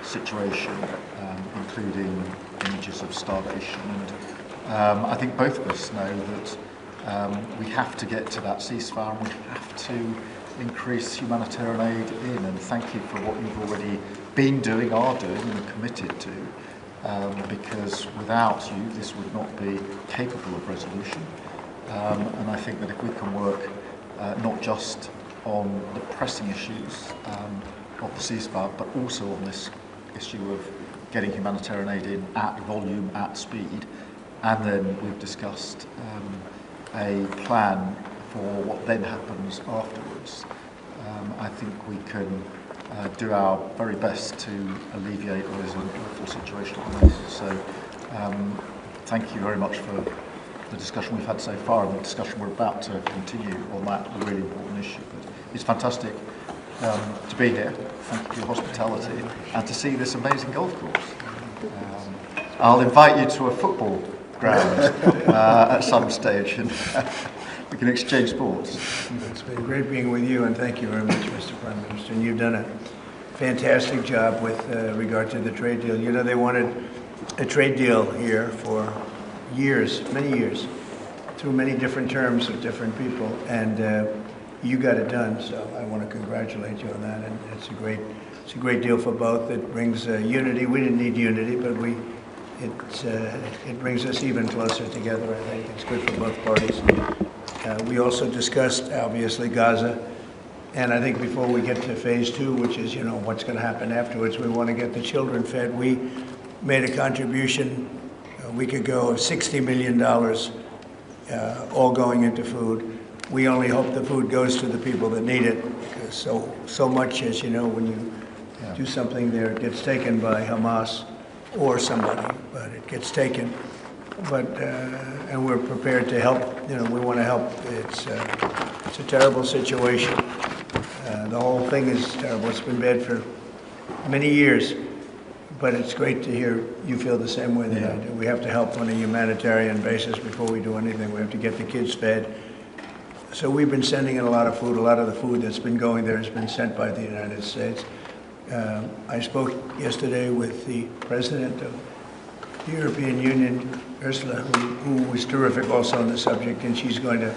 situation, including images of starvation. And I think both of us know that we have to get to that ceasefire, and we have to increase humanitarian aid in. And thank you for what you've already been doing, are doing, and are committed to. Because without you, this would not be capable of resolution. And I think that if we can work not just on the pressing issues of the ceasefire, but also on this issue of getting humanitarian aid in at volume, at speed, and then we've discussed a plan for what then happens afterwards. I think we can do our very best to alleviate what is an awful situation at the moment. So thank you very much for the discussion we've had so far and the discussion we're about to continue on that really important issue. But it's fantastic to be here. Thank you for your hospitality and to see this amazing golf course. I'll invite you to a football ground at some stage and we can exchange sports. It's been great being with you, and thank you very much, Mr. Prime Minister. And you've done a fantastic job with regard to the trade deal. You know, they wanted a trade deal here for years, many years, through many different terms of different people, and you got it done. So I want to congratulate you on that, and it's a great deal for both. It brings unity. We didn't need unity, but it brings us even closer together. I think it's good for both parties. We also discussed, obviously, Gaza, and I think before we get to phase 2, which is, you know, what's going to happen afterwards, we want to get the children fed. We made a contribution a week ago of $60 million, all going into food. We only hope the food goes to the people that need it, because so much, as you know, when you do something there, it gets taken by Hamas or somebody, but it gets taken. But and we're prepared to help. You know, we want to help. It's a terrible situation. The whole thing is terrible. It's been bad for many years, but it's great to hear you feel the same way that I do. We have to help on a humanitarian basis before we do anything. We have to get the kids fed. So we've been sending in a lot of food. A lot of the food that's been going there has been sent by the United States. I spoke yesterday with the president of the European Union, Ursula, who was terrific also on the subject, and she's going to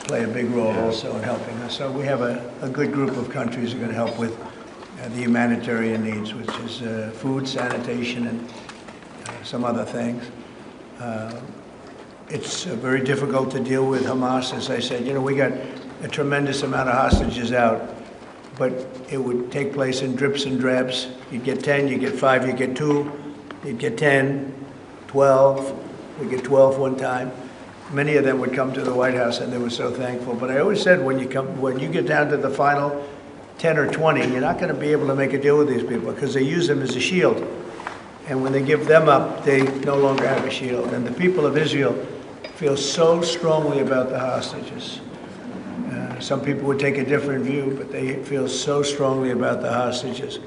play a big role also in helping us. So we have a good group of countries that are going to help with the humanitarian needs, which is food, sanitation, and some other things. It's very difficult to deal with Hamas. As I said, you know, we got a tremendous amount of hostages out, but it would take place in drips and drabs. You'd get 10, you get 5, you get 2, you'd get 10, 12, we get 12 one time. Many of them would come to the White House, and they were so thankful. But I always said, when you get down to the final 10 or 20, you're not going to be able to make a deal with these people because they use them as a shield. And when they give them up, they no longer have a shield. And the people of Israel feel so strongly about the hostages. Some people would take a different view, but they feel so strongly about the hostages.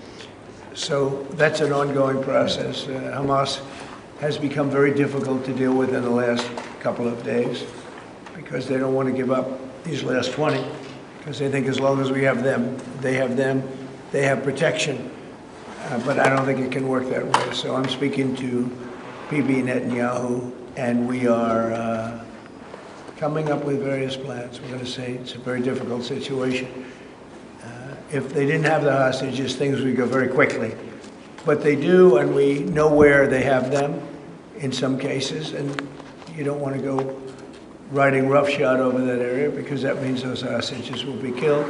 So that's an ongoing process. Hamas has become very difficult to deal with in the last couple of days because they don't want to give up these last 20, because they think as long as we have them, they have protection. But I don't think it can work that way. So I'm speaking to Bibi Netanyahu, and we are coming up with various plans. We're going to say it's a very difficult situation. If they didn't have the hostages, things would go very quickly. But they do, and we know where they have them in some cases, and you don't want to go riding roughshod over that area because that means those hostages will be killed.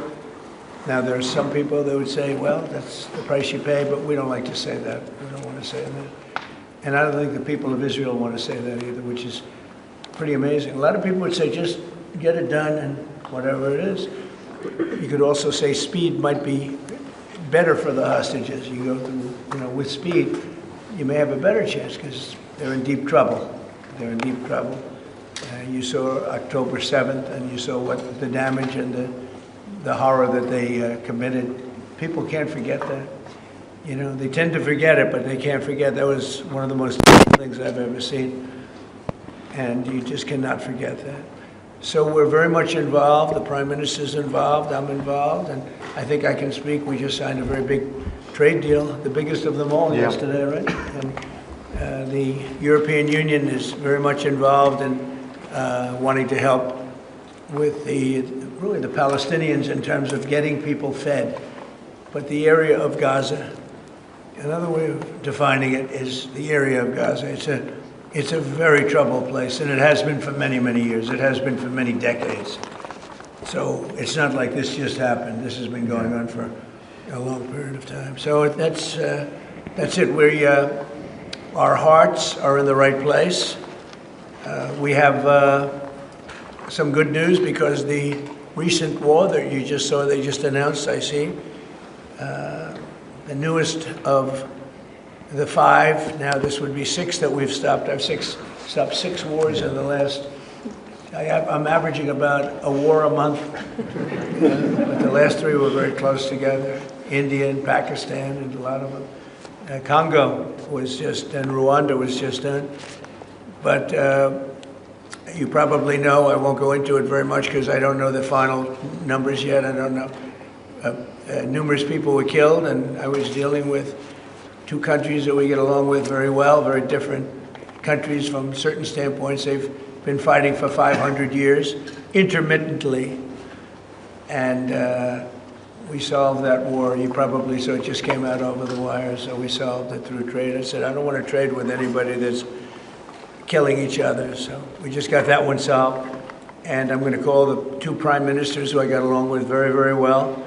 Now, there are some people that would say, well, that's the price you pay, but we don't like to say that. We don't want to say that. And I don't think the people of Israel want to say that either, which is pretty amazing. A lot of people would say, just get it done and whatever it is. You could also say speed might be better for the hostages. You go through, you know, with speed, you may have a better chance because they're in deep trouble. They're in deep trouble. You saw October 7th, and you saw what the damage and the horror that they committed. People can't forget that. You know, they tend to forget it, but they can't forget. That was one of the most terrible things I've ever seen. And you just cannot forget that. So we're very much involved. The Prime Minister's involved. I'm involved. And I think I can speak. We just signed a very big trade deal, the biggest of them all yesterday, right? And the European Union is very much involved in wanting to help with really the Palestinians in terms of getting people fed. But the area of Gaza, another way of defining it is the area of Gaza. It's a very troubled place, and it has been for many, many years. It has been for many decades. So it's not like this just happened. This has been going on for a long period of time. So that's it. Our hearts are in the right place. We have some good news because the recent war that you just saw, they just announced, I see, the newest of the 5, now this would be 6 that we've stopped. I've stopped 6 wars in the last, I'm averaging about a war a month, but the last 3 were very close together. India and Pakistan and a lot of them. Congo was just, and Rwanda was just done. But you probably know, I won't go into it very much because I don't know the final numbers yet. I don't know. Numerous people were killed, and I was dealing with 2 countries that we get along with very well, very different countries from certain standpoints. They've been fighting for 500 years, intermittently, and we solved that war. You probably saw it just came out over the wire, so we solved it through trade. I said, I don't want to trade with anybody that's killing each other, so we just got that one solved. And I'm going to call the 2 prime ministers who I got along with very, very well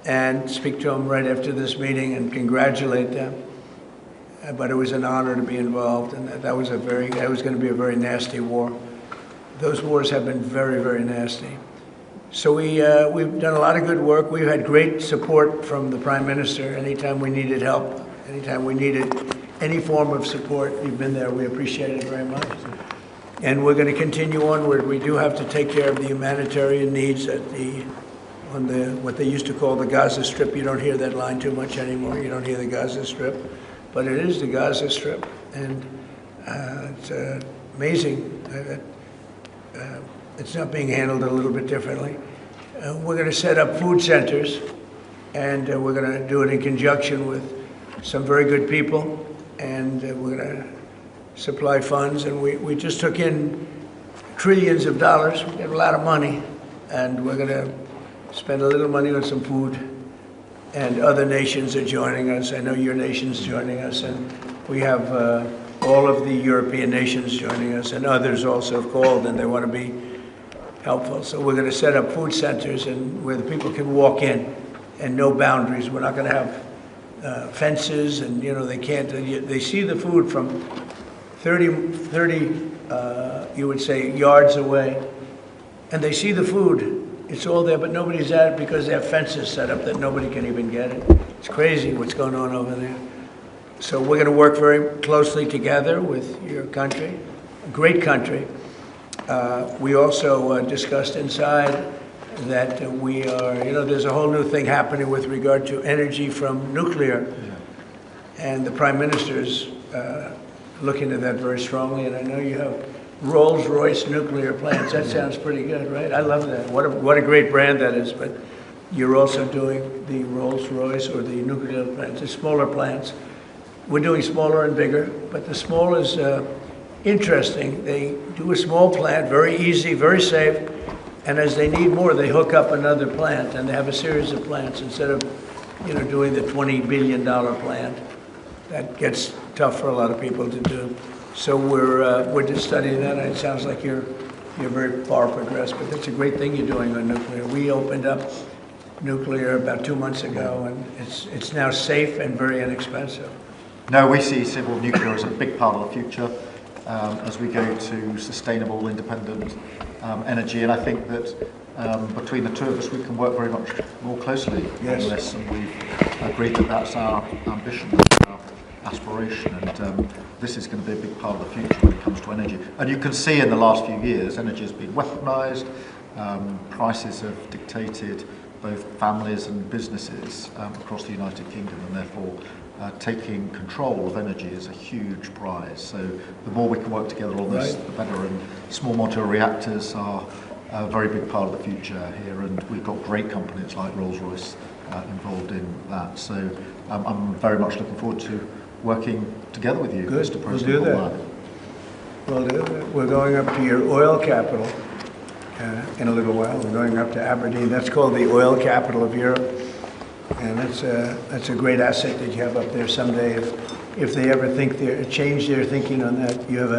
and speak to them right after this meeting and congratulate them. But it was an honor to be involved, and that was going to be a very nasty war. Those wars have been very, very nasty. So we've done a lot of good work. We've had great support from the Prime Minister. Anytime we needed help, anytime we needed any form of support, you've been there. We appreciate it very much. And we're going to continue onward. We do have to take care of the humanitarian needs on what they used to call the Gaza Strip. You don't hear that line too much anymore. You don't hear the Gaza Strip. But it is the Gaza Strip. And it's amazing that it's not being handled a little bit differently. We're going to set up food centers, and we're going to do it in conjunction with some very good people, and we're going to supply funds. And we just took in trillions of dollars. We got a lot of money, and we're going to spend a little money on some food. And other nations are joining us. I know your nation's joining us, and we have all of the European nations joining us, and others also have called, and they want to be helpful. So we're going to set up food centers and where the people can walk in and no boundaries. We're not going to have fences, and they can't. They see the food from 30 you would say yards away, and they see the food. It's all there, but nobody's at it because they have fences set up that nobody can even get it. It's crazy what's going on over there. So we're going to work very closely together with your country, a great country. We also discussed inside that we are, there's a whole new thing happening with regard to energy from nuclear. Yeah. And the Prime Minister's looking at that very strongly, and I know you have Rolls-Royce nuclear plants. That sounds pretty good, right? I love that. What a great brand that is. But you're also doing the Rolls-Royce or the nuclear plants, the smaller plants. We're doing smaller and bigger, but the small is interesting. They do a small plant, very easy, very safe, and as they need more, they hook up another plant, and they have a series of plants instead of, doing the $20 billion plant. That gets tough for a lot of people to do. So we're just studying that, and it sounds like you're very far progressed, but that's a great thing you're doing on nuclear. We opened up nuclear about 2 months ago, and it's now safe and very inexpensive. No, we see civil nuclear as a big part of the future as we go to sustainable, independent energy, and I think that between the 2 of us we can work very much more closely on this, and we've agreed that that's our ambition, our aspiration, and this is going to be a big part of the future when it comes to energy. And you can see in the last few years, energy has been weaponised, prices have dictated both families and businesses across the United Kingdom, and therefore taking control of energy is a huge prize. So the more we can work together on this, the better, and small modular reactors are a very big part of the future here, and we've got great companies like Rolls-Royce involved in that. So I'm very much looking forward to working together with you, Good. Mr. We'll President. do that. We'll do that. We're going up to your oil capital in a little while. We're going up to Aberdeen. That's called the oil capital of Europe. And that's a great asset that you have up there someday. If they ever change their thinking on that, you have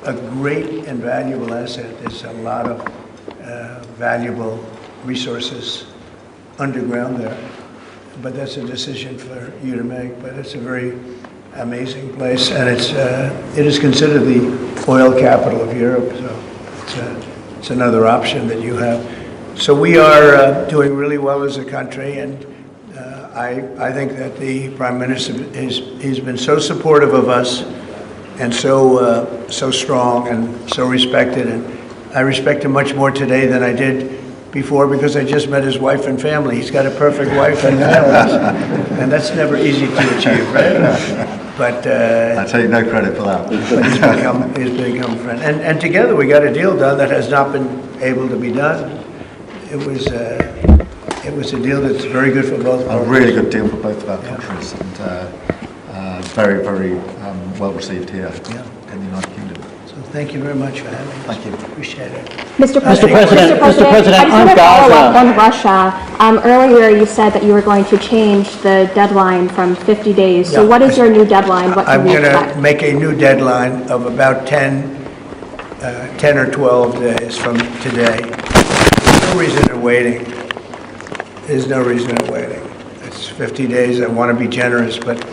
a great and valuable asset. There's a lot of valuable resources underground there. But that's a decision for you to make. But it's a very amazing place, and it is considered the oil capital of Europe. So it's another option that you have. So we are doing really well as a country, and I think that the Prime Minister he's been so supportive of us, and so strong and so respected, and I respect him much more today than I did before, because I just met his wife and family. He's got a perfect wife and family, and that's never easy to achieve, right? But I take no credit for that. But he's become a friend, and together we got a deal done that has not been able to be done. It was a deal that's very good for both parties. A really good deal for both of our countries, and very, very well received here in the United Kingdom. So thank you very much for having us. Thank you. Appreciate it. Mr. President, I just want to follow up on Russia. Earlier you said that you were going to change the deadline from 50 days. So what is your new deadline? What can I'm we going expect? to make a new deadline of about 10 or 12 days from today. There's no reason in waiting. There's no reason in waiting. It's 50 days. I want to be generous, but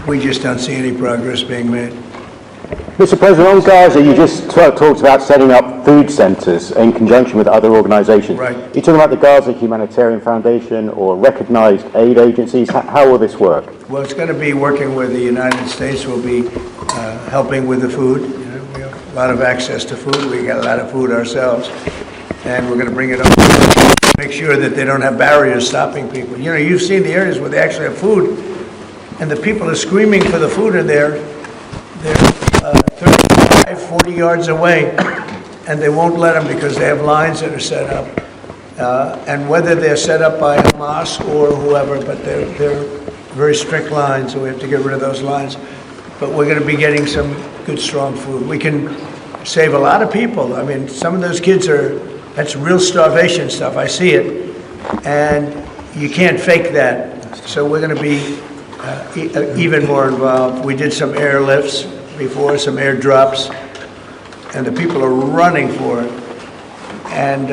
we just don't see any progress being made. Mr. President, on Gaza, you just talked about setting up food centres in conjunction with other organisations. Right. You're talking about the Gaza Humanitarian Foundation or recognised aid agencies. How will this work? Well, it's going to be working with the United States. We'll be helping with the food. You know, we have a lot of access to food. We got a lot of food ourselves, and we're going to bring it up to make sure that they don't have barriers stopping people. You know, you've seen the areas where they actually have food, and the people are screaming for the food, and they're 35, 40 yards away, and they won't let them because they have lines that are set up. And whether they're set up by Hamas or whoever, but they're very strict lines, so we have to get rid of those lines. But we're going to be getting some good, strong food. We can save a lot of people. I mean, some of those kids that's real starvation stuff. I see it. And you can't fake that. So we're going to be even more involved. We did some airlifts before, some airdrops, and the people are running for it. And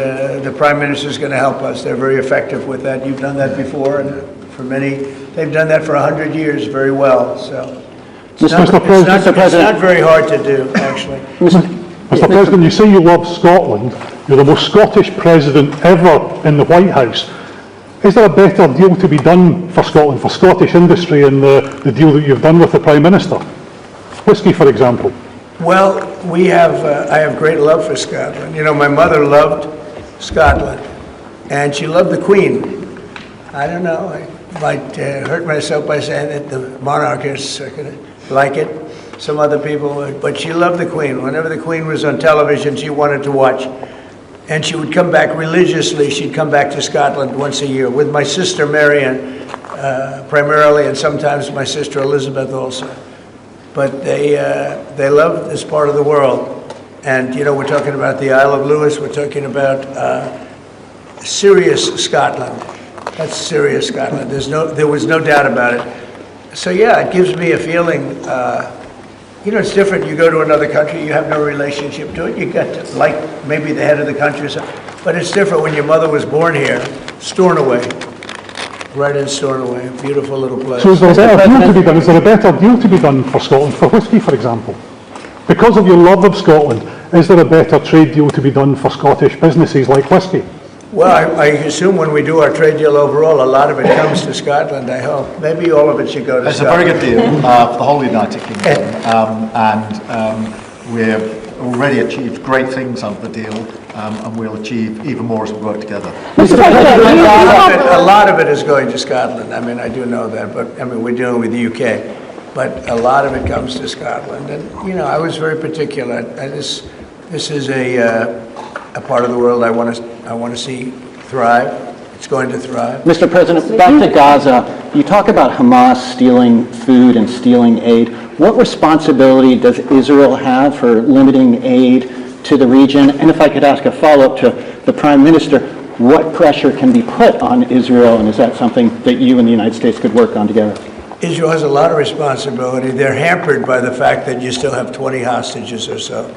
the Prime Minister is going to help us. They're very effective with that. You've done that before, and for many, they've done that for 100 years very well. So it's not very hard to do, actually. Mr. President, you say you love Scotland. You're the most Scottish president ever in the White House. Is there a better deal to be done for Scotland, for Scottish industry, in the deal that you've done with the Prime Minister? Whisky, for example. Well, I have great love for Scotland. You know, my mother loved Scotland, and she loved the Queen. I don't know, I might hurt myself by saying that the monarchists are going to like it. Some other people would, but she loved the Queen. Whenever the Queen was on television, she wanted to watch. And she would come back religiously. She'd come back to Scotland once a year with my sister Marion, primarily, and sometimes my sister Elizabeth also. But they love this part of the world. And, you know, we're talking about the Isle of Lewis. We're talking about serious Scotland. That's serious Scotland. There was no doubt about it. So, yeah, it gives me a feeling, you know, it's different. You go to another country, you have no relationship to it. You got to like maybe the head of the country or something. But it's different when your mother was born here, Stornoway. Right in Stornoway, a beautiful little place. So is there a better deal to be done? Is there a better deal to be done for Scotland, for whisky, for example? Because of your love of Scotland, is there a better trade deal to be done for Scottish businesses like whisky? Well, I assume when we do our trade deal overall, a lot of it comes to Scotland, I hope. Maybe all of it should go to Scotland. It's a very good deal for the whole United Kingdom, and we've already achieved great things out of the deal, and we'll achieve even more as we work together. A lot of it is going to Scotland. I mean, I do know that, but I mean, we're dealing with the UK, but a lot of it comes to Scotland. And you know, I was very particular. This is a part of the world I want to see thrive, It's going to thrive. Mr. President, back to Gaza. You talk about Hamas stealing food and stealing aid. What responsibility does Israel have for limiting aid to the region? And if I could ask a follow-up to the Prime Minister, what pressure can be put on Israel, and is that something that you and the United States could work on together? Israel has a lot of responsibility. They're hampered by the fact that you still have 20 hostages or so.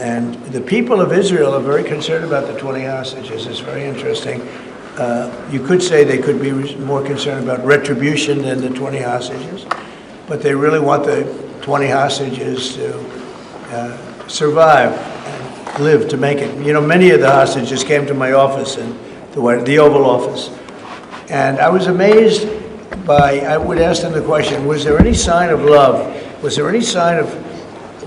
And the people of Israel are very concerned about the 20 hostages. It's very interesting. You could say they could be more concerned about retribution than the 20 hostages, but they really want the 20 hostages to survive and live to make it. You know, many of the hostages came to my office in the Oval Office, and I was amazed by, I would ask them the question, was there any sign of love? Was there any sign of,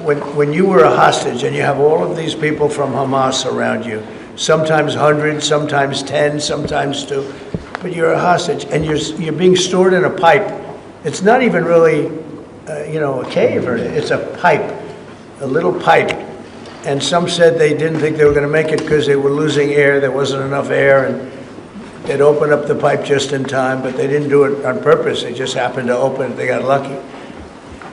when you were a hostage and you have all of these people from Hamas around you, sometimes hundreds, sometimes 10, sometimes 2, but you're a hostage and you're being stored in a pipe. It's not even really, a cave, or it's a pipe, a little pipe. And some said they didn't think they were going to make it because they were losing air, there wasn't enough air, and they'd open up the pipe just in time, but they didn't do it on purpose, they just happened to open it, they got lucky.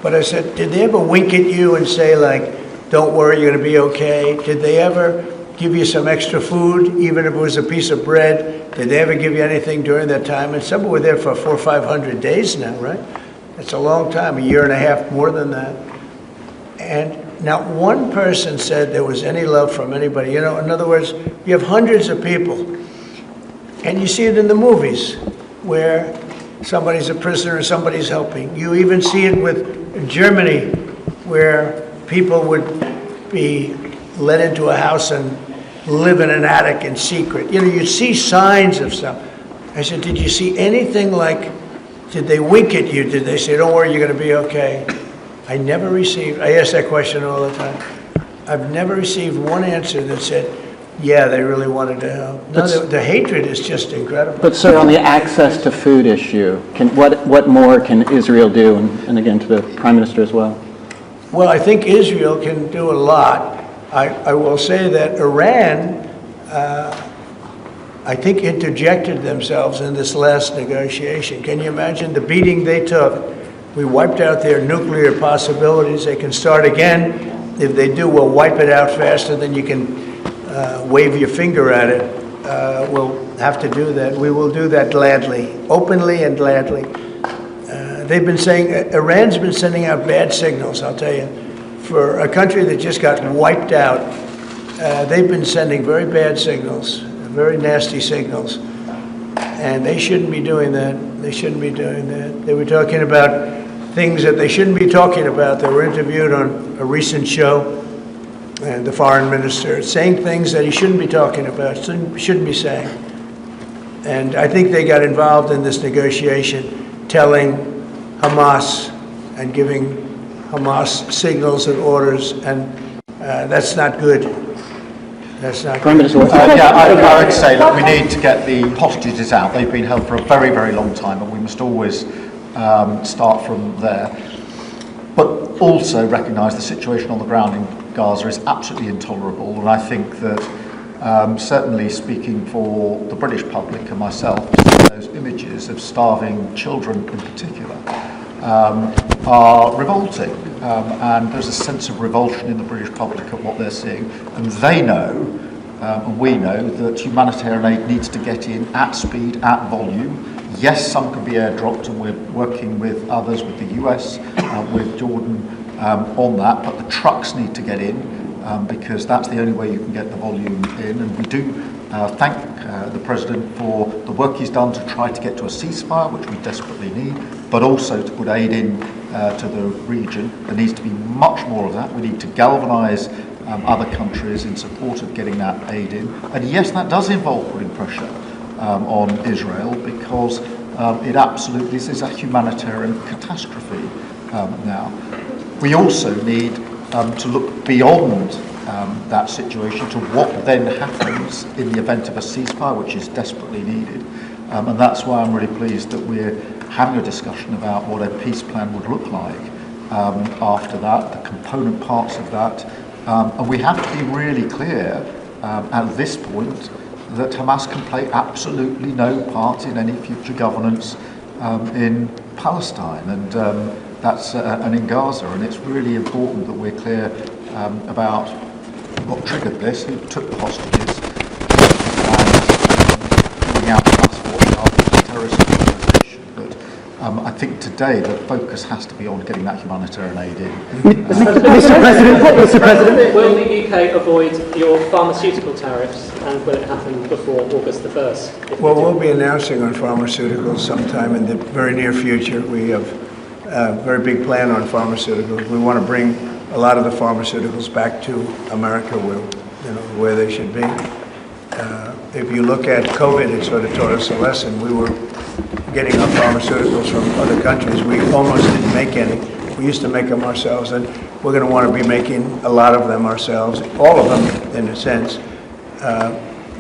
But I said, did they ever wink at you and say, like, don't worry, you're going to be okay? Did they ever give you some extra food, even if it was a piece of bread? Did they ever give you anything during that time? And some were there for 400 or 500 days now, right? That's a long time, a year and a half, more than that. And not one person said there was any love from anybody. You know, in other words, you have hundreds of people, and you see it in the movies where somebody's a prisoner and somebody's helping. You even see it with Germany, where people would be let into a house and live in an attic in secret. You know, you see signs of stuff. I said, did you see anything like, did they wink at you? Did they say, don't worry, you're going to be okay? I ask that question all the time. I've never received one answer that said, yeah, they really wanted to help. No, the hatred is just incredible. But sir, on the access to food issue, what more can Israel do? And again, to the Prime Minister as well. Well, I think Israel can do a lot. I will say that Iran, I think, interjected themselves in this last negotiation. Can you imagine the beating they took? We wiped out their nuclear possibilities. They can start again. If they do, we'll wipe it out faster than you can wave your finger at it. We'll have to do that. We will do that gladly, openly and gladly. They've been saying, Iran's been sending out bad signals, I'll tell you. For a country that just got wiped out, they've been sending very bad signals, very nasty signals. And they shouldn't be doing that. They shouldn't be doing that. They were talking about things that they shouldn't be talking about. They were interviewed on a recent show, and the foreign minister saying things that he shouldn't be talking about, shouldn't be saying. And I think they got involved in this negotiation, telling Hamas and giving Hamas signals and orders, and that's not good. That's not Prime Minister. I would say that we need to get the hostages out. They've been held for a very, very long time, and we must always start from there. But also recognise the situation on the ground in Gaza is absolutely intolerable, and I think that certainly speaking for the British public and myself, those images of starving children in particular are revolting, and there's a sense of revulsion in the British public at what they're seeing, and they know, and we know, that humanitarian aid needs to get in at speed, at volume. Yes, some can be airdropped, and we're working with others, with the US, with Jordan on that, but the trucks need to get in, because that's the only way you can get the volume in, and we do thank the President for the work he's done to try to get to a ceasefire, which we desperately need, but also to put aid in to the region. There needs to be much more of that. We need to galvanise other countries in support of getting that aid in. And yes, that does involve putting pressure on Israel, because it absolutely, this is a humanitarian catastrophe now. We also need to look beyond that situation to what then happens in the event of a ceasefire, which is desperately needed. And that's why I'm really pleased that we're having a discussion about what a peace plan would look like after that, the component parts of that. And we have to be really clear at this point that Hamas can play absolutely no part in any future governance in Palestine, and and in Gaza. And it's really important that we're clear about what triggered this, who took the hostages, and pulling out Hamas for a terrorist organisation. But I think today the focus has to be on getting that humanitarian aid in. Mr. President. Will the UK avoid your pharmaceutical tariffs, and will it happen before August the 1st? Well, we'll be announcing on pharmaceuticals sometime in the very near future. We have a very big plan on pharmaceuticals. We want to bring a lot of the pharmaceuticals back to America where they should be. If you look at COVID, it sort of taught us a lesson. We were getting our pharmaceuticals from other countries. We almost didn't make any. We used to make them ourselves, and we're going to want to be making a lot of them ourselves, all of them in a sense.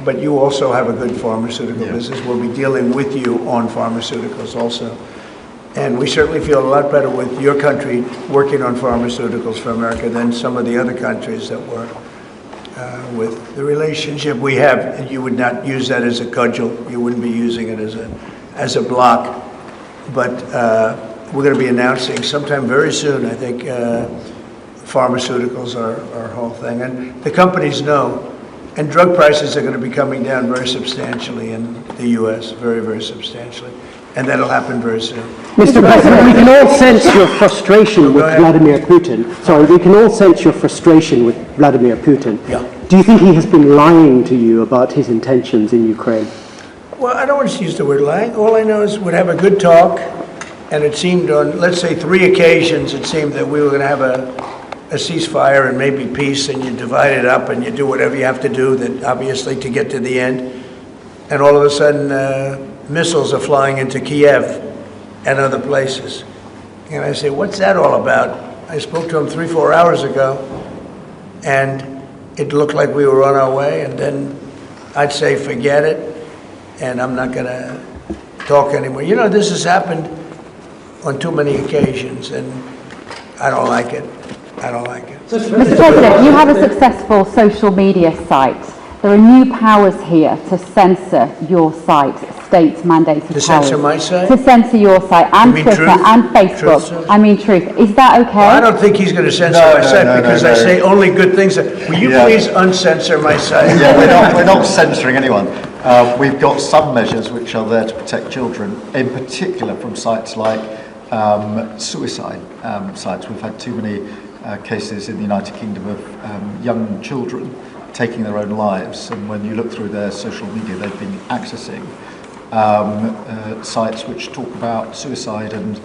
But you also have a good pharmaceutical business. We'll be dealing with you on pharmaceuticals also. And we certainly feel a lot better with your country working on pharmaceuticals for America than some of the other countries that were. With the relationship we have, you would not use that as a cudgel. You wouldn't be using it as a block. But we're going to be announcing sometime very soon, I think, pharmaceuticals are our whole thing. And the companies know. And drug prices are going to be coming down very substantially in the U.S., very, very substantially. And that'll happen very soon. Mr. President, we can all sense your frustration with Vladimir Putin. Sorry, we can all sense your frustration with Vladimir Putin. Yeah. Do you think he has been lying to you about his intentions in Ukraine? Well, I don't want to use the word lying. All I know is we'd have a good talk, and it seemed on, let's say, 3 occasions, it seemed that we were going to have a ceasefire and maybe peace, and you divide it up and you do whatever you have to do, that obviously to get to the end. And all of a sudden, missiles are flying into Kiev and other places. And I say, what's that all about? I spoke to him 3-4 hours ago, and it looked like we were on our way, and then I'd say, forget it, and I'm not going to talk anymore. You know, this has happened on too many occasions, and I don't like it. I don't like it. Mr. President, you have a successful social media site. There are new powers here to censor your site, state-mandated powers. To censor my site? To censor your site and Twitter Truth? and Facebook. Truth? I mean Truth. Is that okay? Well, I don't think he's going to censor my site because I say only good things. Will you please uncensor my site? Yeah, we're not censoring anyone. We've got some measures which are there to protect children, in particular from sites like suicide sites. We've had too many cases in the United Kingdom of young children taking their own lives, and when you look through their social media, they've been accessing sites which talk about suicide and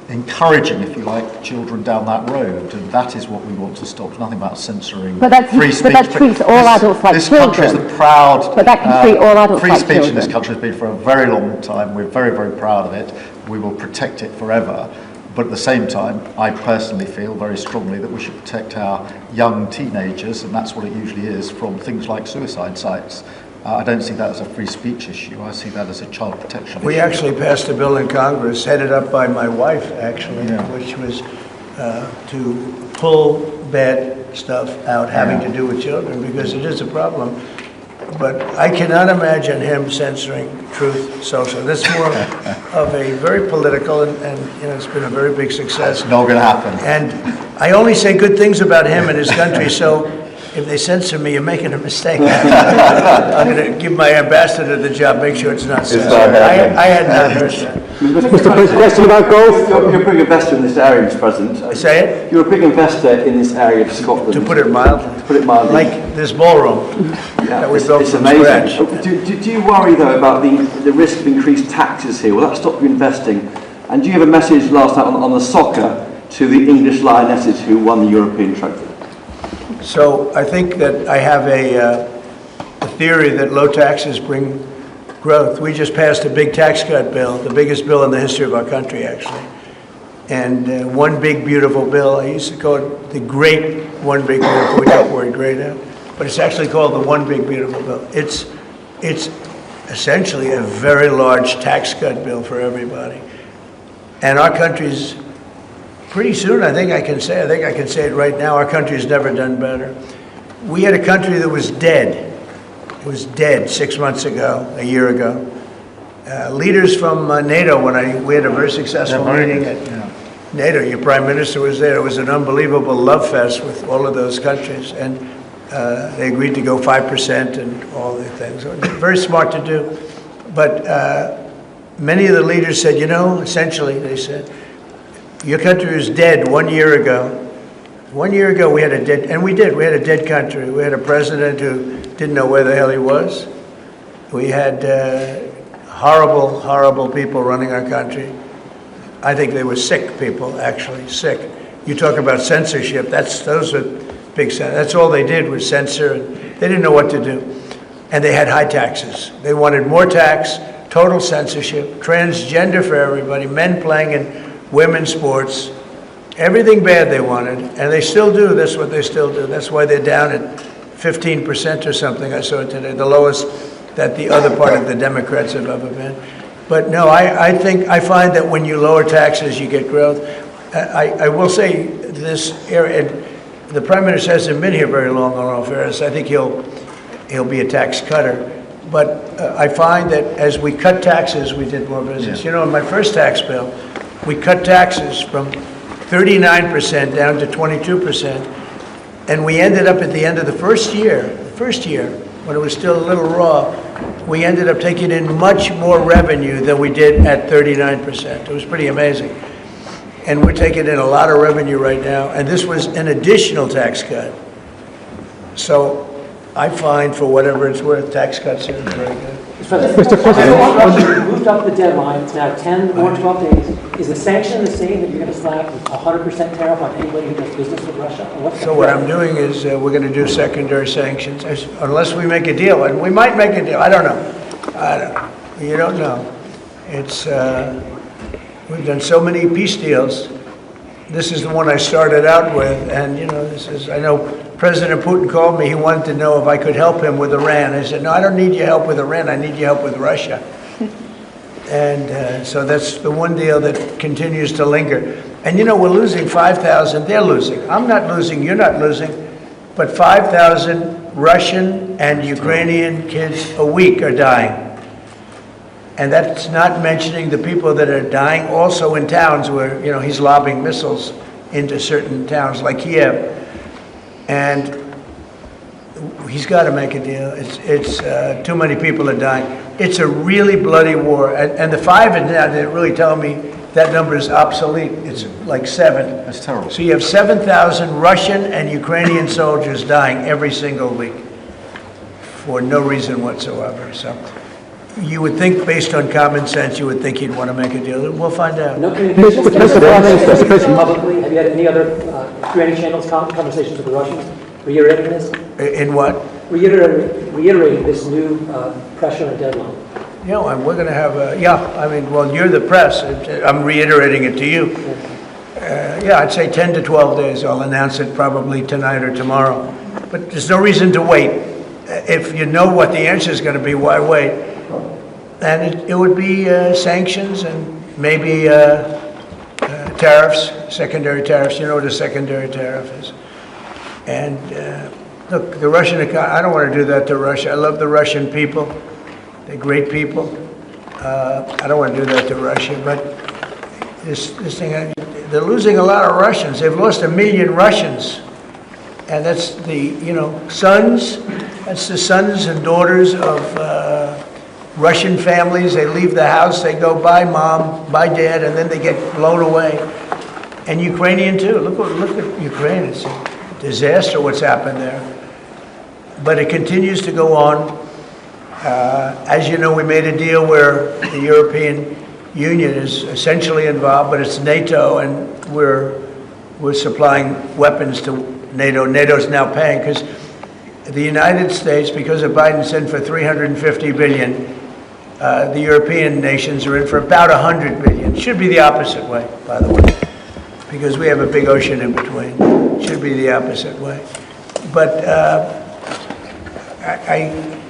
encouraging, if you like, children down that road, and that is what we want to stop. There's nothing about censoring free speech. But that treats all adults like this children. This country is the proud. But that can treat all adults free like speech children. in this country has been for a very long time. We're very, very proud of it. We will protect it forever. But at the same time, I personally feel very strongly that we should protect our young teenagers, and that's what it usually is, from things like suicide sites. I don't see that as a free speech issue. I see that as a child protection issue. We actually passed a bill in Congress, headed up by my wife, actually, which was to pull bad stuff out having to do with children, because it is a problem. But I cannot imagine him censoring Truth Social. That's more of a very political, and it's been a very big success. It's not going to happen. And I only say good things about him and his country, so if they censor me, you're making a mistake. I'm going to give my ambassador the job, make sure it's not censored. I had not heard that. Mr. President, question about golf? You're a big investor in this area, Mr. President. Say it? You're a big investor in this area of Scotland. To put it mildly. To put it mildly. Like this ballroom that we built from scratch. Do you worry, though, about the risk of increased taxes here? Will that stop you investing? And do you have a message last night on the soccer to the English Lionesses who won the European trophy? So I think that I have a theory that low taxes bring growth. We just passed a big tax cut bill, the biggest bill in the history of our country, actually. And one big, beautiful bill. I used to call it the Great One Big Beautiful. We got the word great out. But it's actually called the One Big Beautiful Bill. It's essentially a very large tax cut bill for everybody. And our country's pretty soon, I think I can say it right now, our country's never done better. we had a country that was dead. It was dead 6 months ago, a year ago. Leaders from NATO, we had a very successful meeting at NATO. Your prime minister was there. It was an unbelievable love fest with all of those countries, and they agreed to go 5% and all the things. Very smart to do. But many of the leaders said, essentially, they said, your country was dead 1 year ago. 1 year ago, we had a dead, and we did. We had a dead country. We had a president who didn't know where the hell he was. We had horrible, horrible people running our country. I think they were sick people, actually, sick. You talk about censorship, those are big, that's all they did was censor, and they didn't know what to do. And they had high taxes. They wanted more tax, total censorship, transgender for everybody, men playing in women's sports, everything bad they wanted, and they still do. That's what they still do. That's why they're down at 15% or something, I saw it today, the lowest that the other part of the Democrats have ever been. But no, I find that when you lower taxes, you get growth. I will say this area, the Prime Minister hasn't been here very long, on all fairness. I think he'll be a tax cutter. But I find that as we cut taxes, we did more business. In my first tax bill, we cut taxes from 39% down to 22%. And we ended up at the end of the first year, when it was still a little raw, we ended up taking in much more revenue than we did at 39%. It was pretty amazing. And we're taking in a lot of revenue right now, and this was an additional tax cut. So I find, for whatever it's worth, tax cuts are very good. Mr. President, you moved up the deadline. It's now 10 or 12 days. Is the sanction the same, that you're going to slap 100% tariff on anybody who does business with Russia? So what I'm doing is we're going to do secondary sanctions, unless we make a deal. And we might make a deal. I don't know. You don't know. It's we've done so many peace deals. This is the one I started out with, and I know President Putin called me. He wanted to know if I could help him with Iran. I said, no, I don't need your help with Iran. I need your help with Russia. And so that's the one deal that continues to linger. And we're losing 5,000. They're losing. I'm not losing. You're not losing. But 5,000 Russian and Ukrainian kids a week are dying. And that's not mentioning the people that are dying also in towns where, he's lobbing missiles into certain towns like Kiev. And he's got to make a deal. It's too many people are dying. It's a really bloody war. And the 5 is now, they're really telling me that number is obsolete. It's like 7. That's terrible. So you have 7,000 Russian and Ukrainian soldiers dying every single week for no reason whatsoever. So you would think, based on common sense, you would think he'd want to make a deal. We'll find out. No communications publicly. Have you had any other, through any channels, conversations with the Russians reiterating this? In what? Reiterating this new pressure and deadline. And we're going to have you're the press. I'm reiterating it to you. I'd say 10 to 12 days. I'll announce it probably tonight or tomorrow. But there's no reason to wait. If you know what the answer is going to be, why wait? And it would be sanctions and maybe tariffs, secondary tariffs. You know what a secondary tariff is. And look, the Russian economy, I don't want to do that to Russia. I love the Russian people. They're great people. I don't want to do that to Russia. But this thing, they're losing a lot of Russians. They've lost 1 million Russians. And that's the, sons. That's the sons and daughters of Russian families. They leave the house, they go, bye mom, bye dad, and then they get blown away. And Ukrainian too. Look at Ukraine. It's a disaster what's happened there. But it continues to go on. As you know, we made a deal where the European Union is essentially involved, but it's NATO, and we're supplying weapons to NATO. NATO's now paying because the United States, because of Biden's in for $350 billion, the European nations are in for about $100 billion. It should be the opposite way, by the way, because we have a big ocean in between. It should be the opposite way. But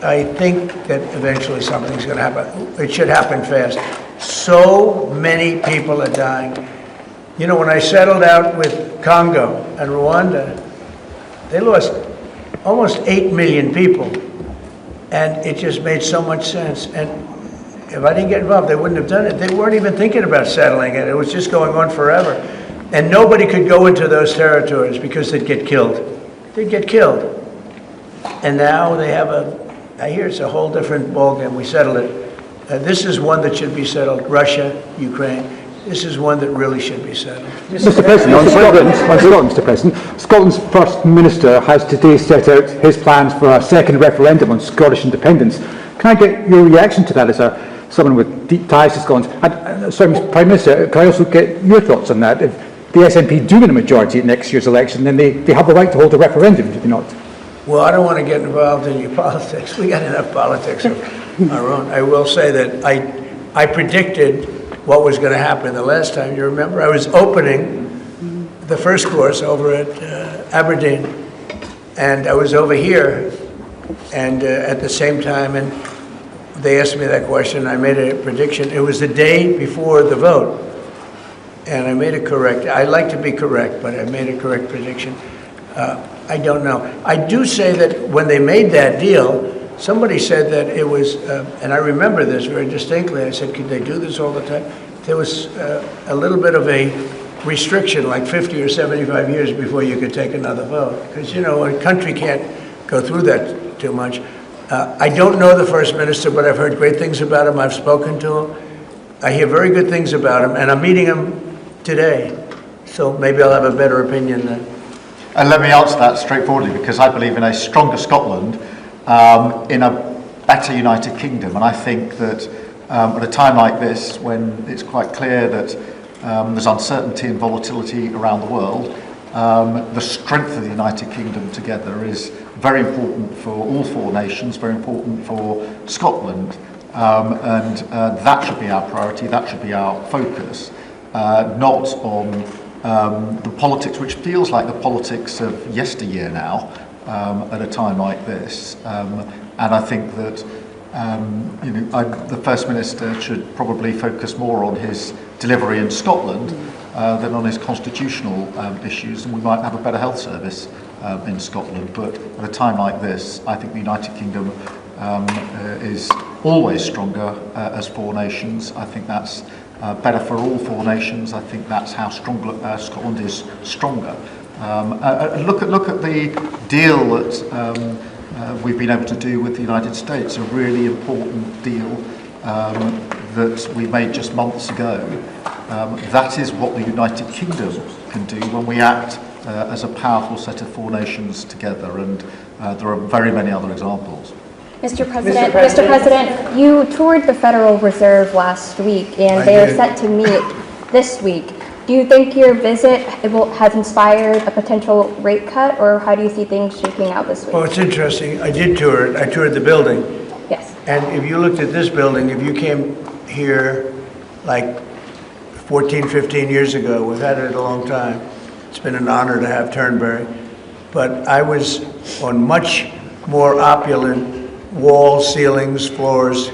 I think that eventually something's going to happen. It should happen fast. So many people are dying. When I settled out with Congo and Rwanda, they lost almost 8 million people. And it just made so much sense. And if I didn't get involved, they wouldn't have done it. They weren't even thinking about settling it. It was just going on forever. And nobody could go into those territories because they'd get killed. They'd get killed. And now they have I hear it's a whole different ballgame. We settled it. This is one that should be settled. Russia, Ukraine. This is one that really should be settled. Mr. President, on Scotland, Mr. President, Scotland's First Minister has today set out his plans for a second referendum on Scottish independence. Can I get your reaction to that as someone with deep ties to Scotland? And, sorry, Mr. Prime Minister, can I also get your thoughts on that? If the SNP do win a majority at next year's election, then they have the right to hold a referendum, do they not? Well, I don't want to get involved in your politics. We got enough politics of our own. I will say that I predicted what was going to happen the last time. You remember? I was opening the first course over at Aberdeen, and I was over here, and at the same time, and they asked me that question. I made a prediction. It was the day before the vote, and I made it correct. I like to be correct, but I made a correct prediction. I don't know. I do say that when they made that deal, somebody said that it was, and I remember this very distinctly, I said, could they do this all the time? There was a little bit of a restriction, like 50 or 75 years before you could take another vote. Because, you know, a country can't go through that too much. I don't know the First Minister, but I've heard great things about him. I've spoken to him. I hear very good things about him, and I'm meeting him today. So maybe I'll have a better opinion then. And let me answer that straightforwardly, because I believe in a stronger Scotland, in a better United Kingdom. And I think that at a time like this, when it's quite clear that there's uncertainty and volatility around the world, the strength of the United Kingdom together is very important for all four nations, very important for Scotland. And that should be our priority, that should be our focus, not on the politics, which feels like the politics of yesteryear now, at a time like this. And I think that the First Minister should probably focus more on his delivery in Scotland than on his constitutional issues, and we might have a better health service in Scotland. But at a time like this, I think the United Kingdom is always stronger as four nations. I think that's better for all four nations. I think that's how Scotland is stronger. Look at the deal that we've been able to do with the United States, a really important deal that we made just months ago. That is what the United Kingdom can do when we act as a powerful set of four nations together, and there are very many other examples. Mr. President, you toured the Federal Reserve last week, and they are set to meet this week. Do you think your visit has inspired a potential rate cut, or how do you see things shaking out this week? Well, it's interesting. I did tour it. I toured the building. Yes. And if you looked at this building, if you came here like 14, 15 years ago, we've had it a long time. It's been an honor to have Turnberry. But I was on much more opulent walls, ceilings, floors.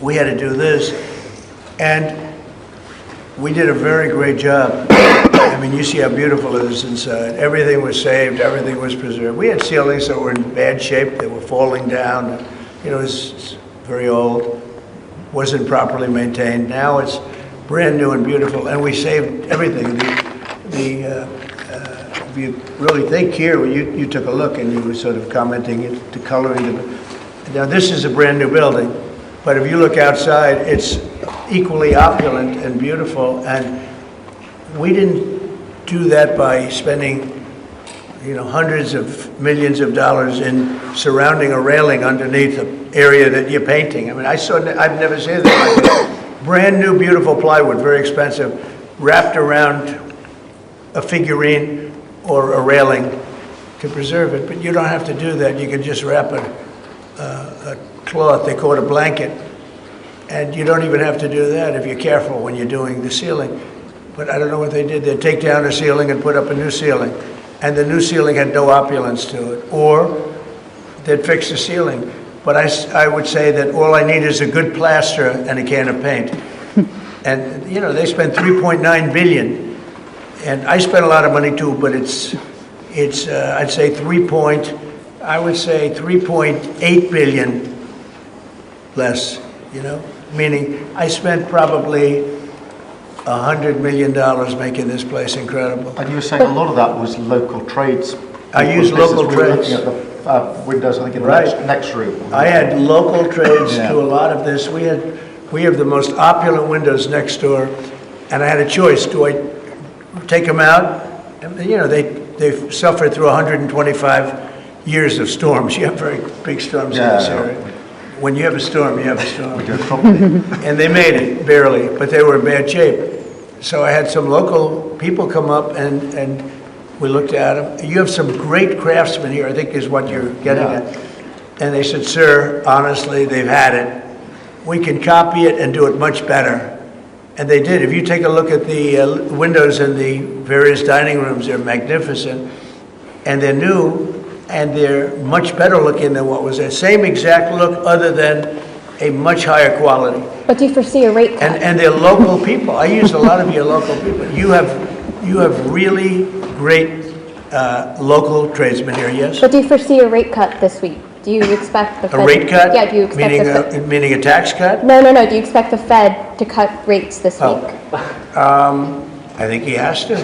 We had to do this. And we did a very great job. I mean, you see how beautiful it is inside. Everything was saved, everything was preserved. We had ceilings that were in bad shape, they were falling down. You know, it's very old, wasn't properly maintained. Now it's brand new and beautiful, and we saved everything. If you really think here, you took a look and you were sort of commenting the coloring. Now this is a brand new building, but if you look outside, it's equally opulent and beautiful, and we didn't do that by spending, you know, hundreds of millions of dollars in surrounding a railing underneath the area that you're painting. I mean, I've never seen that. Brand new, beautiful plywood, very expensive, wrapped around a figurine or a railing to preserve it. But you don't have to do that. You can just wrap a cloth, they call it a blanket, and you don't even have to do that if you're careful when you're doing the ceiling. But I don't know what they did. They'd take down a ceiling and put up a new ceiling, and the new ceiling had no opulence to it, or they'd fix the ceiling. But I would say that all I need is a good plaster and a can of paint. And, you know, they spent $3.9 billion, and I spent a lot of money too, but it's I'd say 3.8 I would say 3.8 billion less, you know? Meaning, I spent probably $100 million making this place incredible. And you were saying a lot of that was local trades. I used local trades. We were looking at the windows, I think, in the next room. I had local trades to a lot of this. We have the most opulent windows next door, and I had a choice. Do I take them out? And, you know, they've suffered through 125 years of storms. You have very big storms in this area. When you have a storm, you have a storm. We do it properly. And they made it, barely, but they were in bad shape. So I had some local people come up and we looked at them. You have some great craftsmen here, I think is what you're getting at. And they said, sir, honestly, they've had it. We can copy it and do it much better. And they did. If you take a look at the windows in the various dining rooms, they're magnificent. And they're new, and they're much better looking than what was there. Same exact look, other than a much higher quality. But do you foresee a rate cut? And they're local people. I use a lot of your local people. You have really great local tradesmen here, yes? But do you foresee a rate cut this week? Do you expect the Fed? A rate cut? Yeah, do you expect meaning a tax cut? No. Do you expect the Fed to cut rates this week? I think he has to.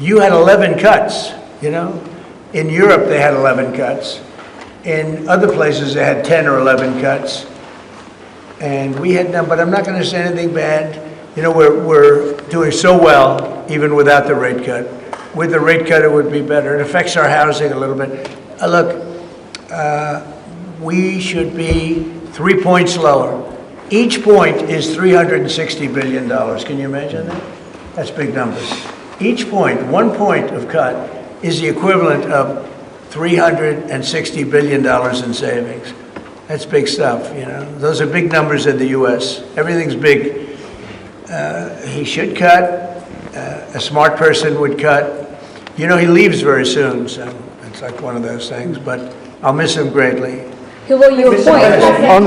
You had 11 cuts, you know? In Europe, they had 11 cuts. In other places, they had 10 or 11 cuts. And we had none, but I'm not going to say anything bad. You know, we're doing so well, even without the rate cut. With the rate cut, it would be better. It affects our housing a little bit. Look, we should be 3 points lower. Each point is $360 billion. Can you imagine that? That's big numbers. Each point, 1 point of cut, is the equivalent of $360 billion in savings. That's big stuff, you know. Those are big numbers in the U.S. Everything's big. He should cut. A smart person would cut. You know, he leaves very soon, so it's like one of those things. But I'll miss him greatly. Who will you appoint?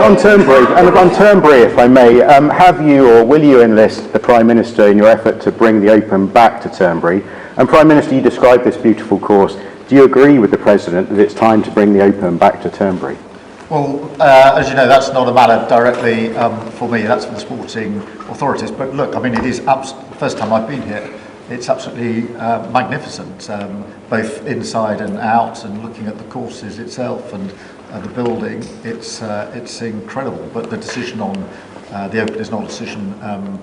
On Turnberry, if I may, have you or will you enlist the Prime Minister in your effort to bring the Open back to Turnberry? And Prime Minister, you described this beautiful course. Do you agree with the President that it's time to bring the Open back to Turnberry? Well, as you know, that's not a matter directly for me. That's for the sporting authorities. But look, I mean, it is the first time I've been here. It's absolutely magnificent, both inside and out, and looking at the courses itself and the building. It's incredible. But the decision on the Open is not a decision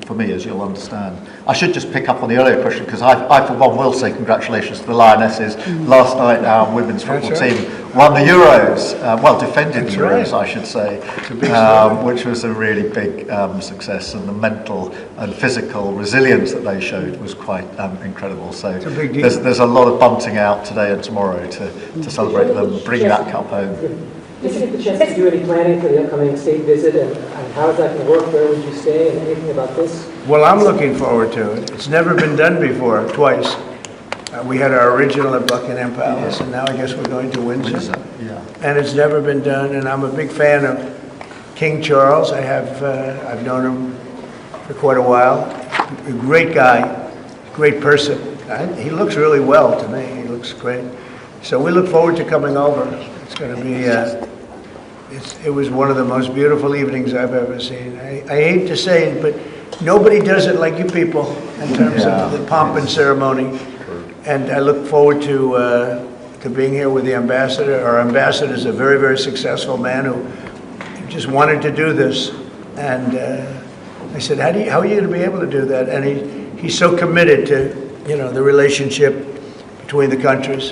for me, as you'll understand. I should just pick up on the earlier question, because I for one will say congratulations to the Lionesses. Last night our women's football team won the Euros, defended the Euros, I should say, which was a really big success, and the mental and physical resilience that they showed was quite incredible. So there's a lot of bunting out today and tomorrow to celebrate them bringing that cup home. Did you get the chance to do any planning for the upcoming state visit, and how is that going to work? Where would you stay, and anything about this? Well, I'm looking forward to it. It's never been done before, twice. We had our original at Buckingham Palace, and now I guess we're going to Windsor. And it's never been done, and I'm a big fan of King Charles. I've known him for quite a while. A great guy, great person. He looks really well to me. He looks great. So we look forward to coming over. It's going to be, it was one of the most beautiful evenings I've ever seen. I hate to say it, but nobody does it like you people in terms of the pomp and ceremony. And I look forward to being here with the ambassador. Our ambassador is a very, very successful man who just wanted to do this. And I said, how are you going to be able to do that? And he's so committed to, you know, the relationship between the countries.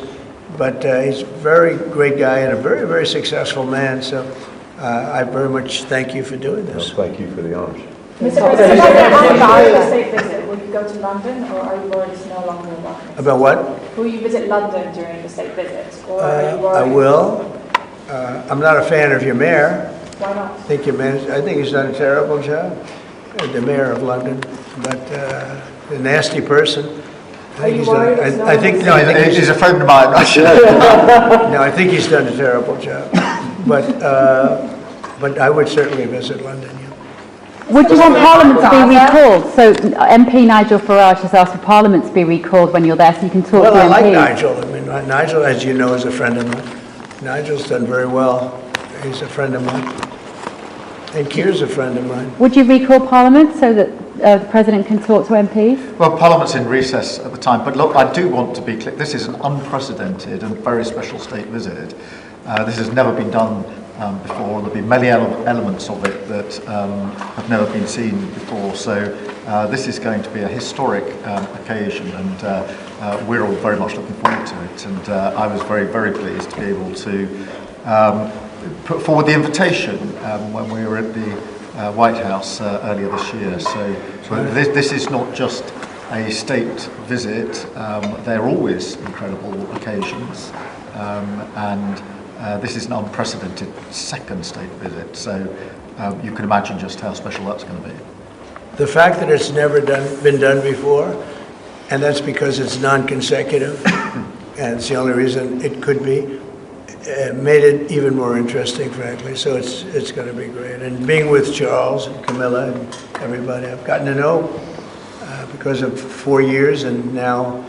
But he's a very great guy and a very, very successful man. So I very much thank you for doing this. Well, thank you for the honors. Mr. President, after the state visit, will you go to London, or are you worried it's no longer welcome? About what? Will you visit London during the state visit, or are you worried? I will. I'm not a fan of your mayor. Why not? I think he's done a terrible job, the mayor of London. But a nasty person. Are you worried? I think he's a friend of mine. No, I think he's done a terrible job. But I would certainly visit London. Yeah. Would you want Parliament to be recalled? So MP Nigel Farage has asked for Parliament to be recalled when you're there, so you can talk to MPs. I like Nigel. I mean, Nigel, as you know, is a friend of mine. Nigel's done very well. He's a friend of mine. And Keir's a friend of mine. Would you recall Parliament so that the President can talk to MPs? Well, Parliament's in recess at the time, but look, I do want to be clear. This is an unprecedented and very special state visit. This has never been done before. There'll be many elements of it that have never been seen before. So this is going to be a historic occasion, and we're all very much looking forward to it. And I was very, very pleased to be able to put forward the invitation when we were at the White House earlier this year. So this is not just a state visit. They're always incredible occasions, and this is an unprecedented second state visit. So you can imagine just how special that's going to be. The fact that it's never been done before, and that's because it's non-consecutive, and it's the only reason it could be, made it even more interesting, frankly. So it's going to be great. And being with Charles and Camilla and everybody I've gotten to know because of 4 years and now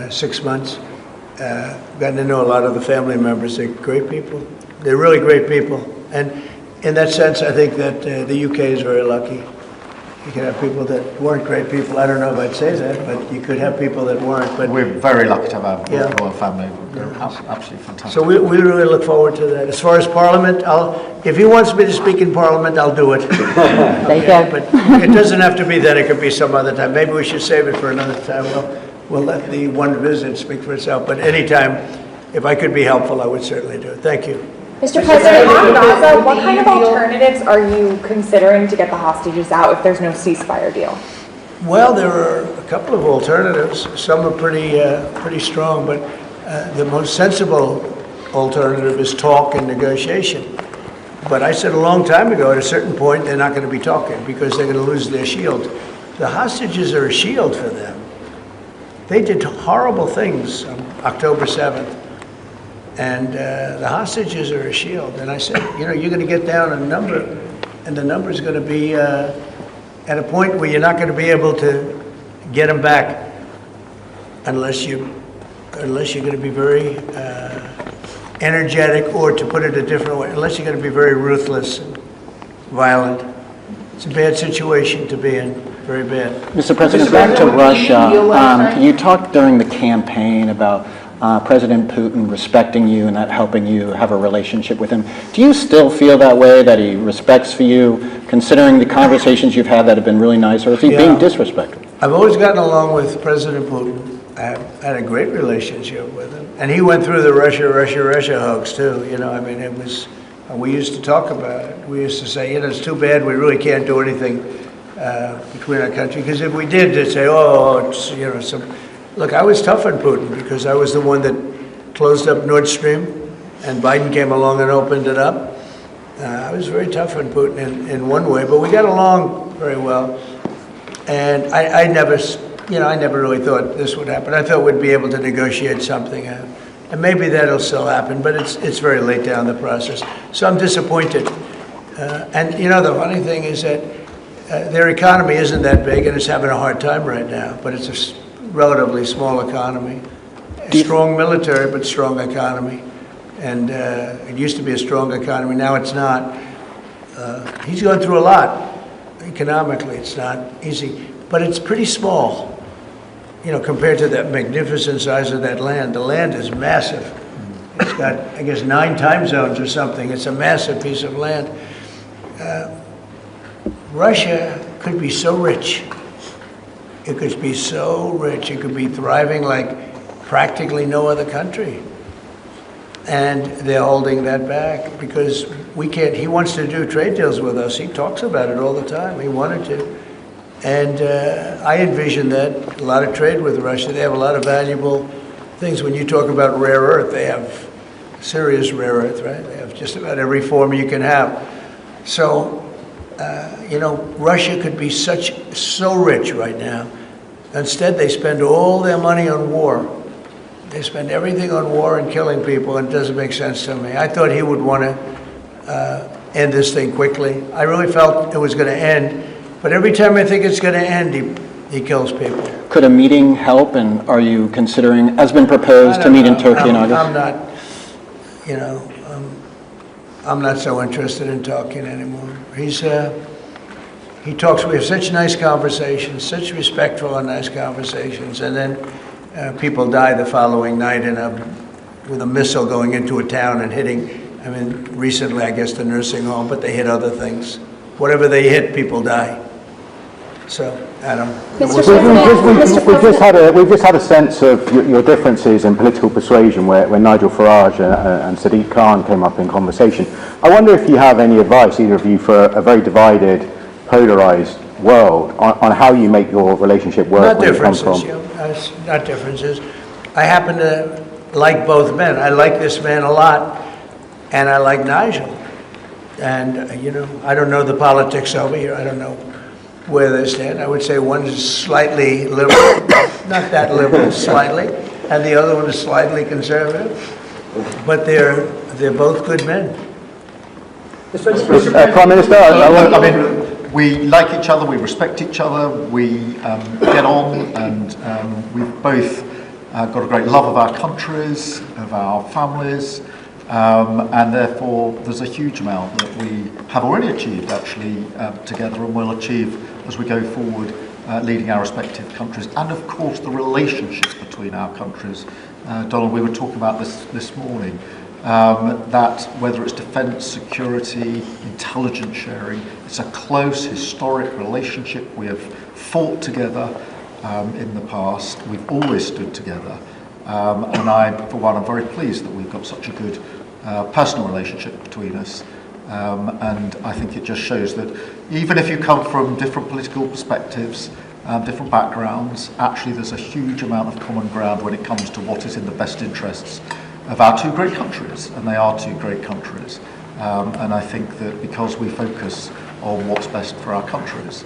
6 months, gotten to know a lot of the family members. They're great people. They're really great people. And in that sense, I think that the UK is very lucky. You can have people that weren't great people. I don't know if I'd say that, but you could have people that weren't. But we're very lucky to have our royal family. They're absolutely fantastic. So we really look forward to that. As far as Parliament, if he wants me to speak in Parliament, I'll do it. There you go. But it doesn't have to be then. It could be some other time. Maybe we should save it for another time. We'll let the one visit speak for itself. But anytime, if I could be helpful, I would certainly do it. Thank you. Mr. President, on Gaza, what kind of alternatives are you considering to get the hostages out if there's no ceasefire deal? Well, there are a couple of alternatives. Some are pretty strong, but the most sensible alternative is talk and negotiation. But I said a long time ago, at a certain point, they're not going to be talking because they're going to lose their shield. The hostages are a shield for them. They did horrible things on October 7th. And the hostages are a shield. And I said, you're going to get down a number, and the number is going to be at a point where you're not going to be able to get them back unless you're going to be very energetic, or to put it a different way, unless you're going to be very ruthless and violent. It's a bad situation to be in, very bad. Mr. President, back to Russia. You talked during the campaign about President Putin respecting you and that helping you have a relationship with him. Do you still feel that way, that he respects for you, considering the conversations you've had that have been really nice, or is he being disrespectful? I've always gotten along with President Putin. I've had a great relationship with him. And he went through the Russia hoax too. It was, we used to talk about it. We used to say, it's too bad we really can't do anything between our country, because if we did, they'd say, it's, some... Look, I was tough on Putin because I was the one that closed up Nord Stream, and Biden came along and opened it up. I was very tough on Putin in one way, but we got along very well. And I never really thought this would happen. I thought we'd be able to negotiate something, and maybe that'll still happen, but it's very late down the process. So I'm disappointed. And the funny thing is that their economy isn't that big, and it's having a hard time right now, but it's a relatively small economy, strong military, but strong economy. And it used to be a strong economy, now it's not. He's going through a lot economically. It's not easy, but it's pretty small, compared to that magnificent size of that land. The land is massive. It's got, I guess, 9 time zones or something. It's a massive piece of land. Russia could be so rich. It could be so rich. It could be thriving like practically no other country. And they're holding that back because we can't. He wants to do trade deals with us. He talks about it all the time. He wanted to. And I envision that, a lot of trade with Russia. They have a lot of valuable things. When you talk about rare earth, they have serious rare earth, right? They have just about every form you can have. So, Russia could be so rich right now. Instead, they spend all their money on war. They spend everything on war and killing people, and it doesn't make sense to me. I thought he would want to end this thing quickly. I really felt it was going to end, but every time I think it's going to end, he kills people. Could a meeting help, and are you considering, has been proposed to meet in Turkey in August? I'm not, you know, I'm not so interested in talking anymore. He talks, we have such nice conversations, such respectful and nice conversations, and then people die the following night with a missile going into a town and hitting, I mean, recently, I guess, the nursing home, but they hit other things. Whatever they hit, people die. So, Adam. We've just had a sense of your differences in political persuasion where Nigel Farage and Sadiq Khan came up in conversation. I wonder if you have any advice, either of you, for a very divided, polarised world on how you make your relationship work. Not differences, not differences. I happen to like both men. I like this man a lot, and I like Nigel. And, you know, I don't know the politics over here. I don't know where they stand. I would say one is slightly liberal, not that liberal, slightly, and the other one is slightly conservative. But they're both good men. Prime Minister, I mean, we like each other, we respect each other, we get on, and we've both got a great love of our countries, of our families, and therefore there's a huge amount that we have already achieved actually together and will achieve as we go forward, leading our respective countries, and of course the relationships between our countries. Donald, we were talking about this morning, that whether it's defence, security, intelligence sharing, it's a close historic relationship. We have fought together in the past, we've always stood together, and I, for one, I'm very pleased that we've got such a good personal relationship between us. And I think it just shows that even if you come from different political perspectives, different backgrounds, actually there's a huge amount of common ground when it comes to what is in the best interests of our two great countries, and they are two great countries. And I think that because we focus on what's best for our countries,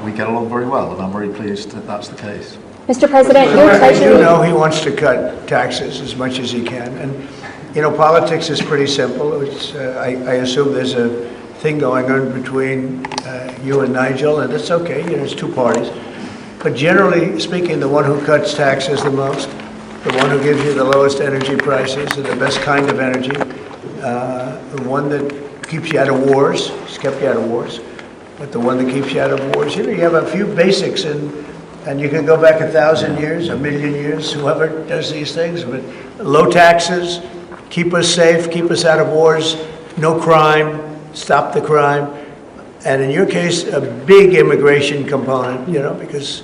we get along very well, and I'm very pleased that that's the case. Mr. President, your Treasury... You know he wants to cut taxes as much as he can, and you know, politics is pretty simple. It's, I assume there's a thing going on between you and Nigel, and it's okay, you know, it's two parties. But generally speaking, the one who cuts taxes the most, the one who gives you the lowest energy prices and the best kind of energy, the one that keeps you out of wars, he's kept you out of wars, but the one that keeps you out of wars, you know, you have a few basics, and you can go back 1,000 years, 1,000,000 years, whoever does these things, but low taxes, keep us safe, keep us out of wars, no crime, stop the crime, and in your case, a big immigration component, you know, because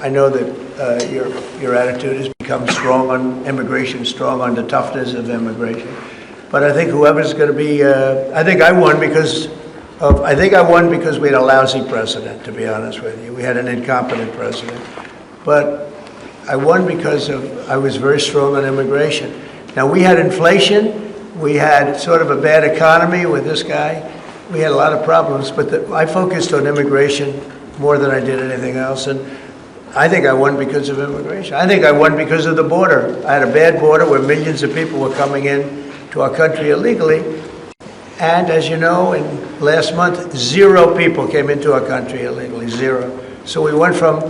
I know that your attitude has become strong on immigration, strong on the toughness of immigration. But I think whoever's going to be, I think I won because we had a lousy president, to be honest with you. We had an incompetent president. But I won because I was very strong on immigration. Now, we had inflation, we had sort of a bad economy with this guy, we had a lot of problems, but I focused on immigration more than I did anything else, and I think I won because of immigration. I think I won because of the border. I had a bad border where millions of people were coming in to our country illegally, and as you know, in last month, 0 people came into our country illegally, 0. So we went from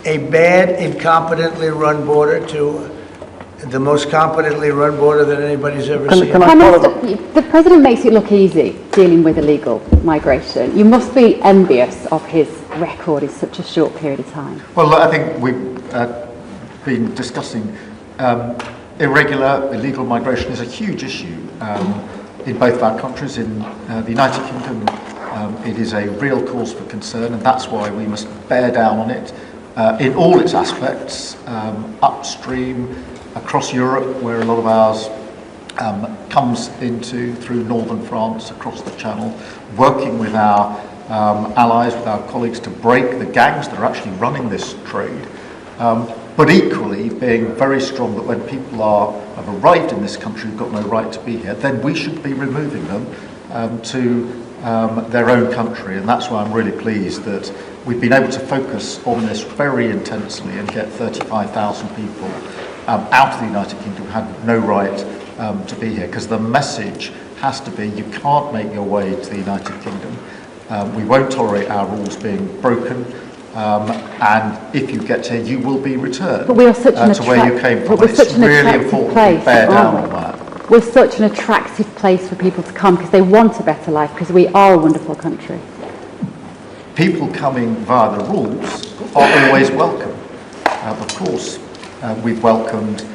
a bad, incompetently run border to the most competently run border that anybody's ever seen. Prime Minister, the President makes it look easy dealing with illegal migration. You must be envious of his record in such a short period of time. Well, I think we've been discussing irregular, illegal migration is a huge issue in both of our countries. In the United Kingdom, it is a real cause for concern, and that's why we must bear down on it in all its aspects, upstream, across Europe, where a lot of ours comes into through northern France, across the Channel, working with our allies, with our colleagues to break the gangs that are actually running this trade, but equally being very strong that when people have arrived in this country who've got no right to be here, then we should be removing them to their own country, and that's why I'm really pleased that we've been able to focus on this very intensely and get 35,000 people out of the United Kingdom who had no right to be here, because the message has to be you can't make your way to the United Kingdom. We won't tolerate our rules being broken, and if you get here, you will be returned but we are such an to where you came from. It's really important to bear down on that. we're such an attractive place for people to come because they want a better life, because we are a wonderful country? People coming via the rules are always welcome. Of course, we've welcomed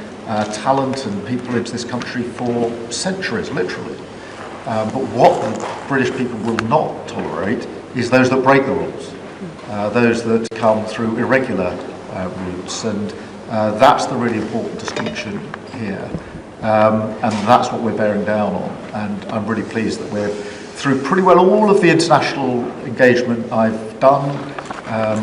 talent and people into this country for centuries, literally. But what the British people will not tolerate is those that break the rules, those that come through irregular routes, and that's the really important distinction here. And that's what we're bearing down on, and I'm really pleased that we're through pretty well all of the international engagement I've done,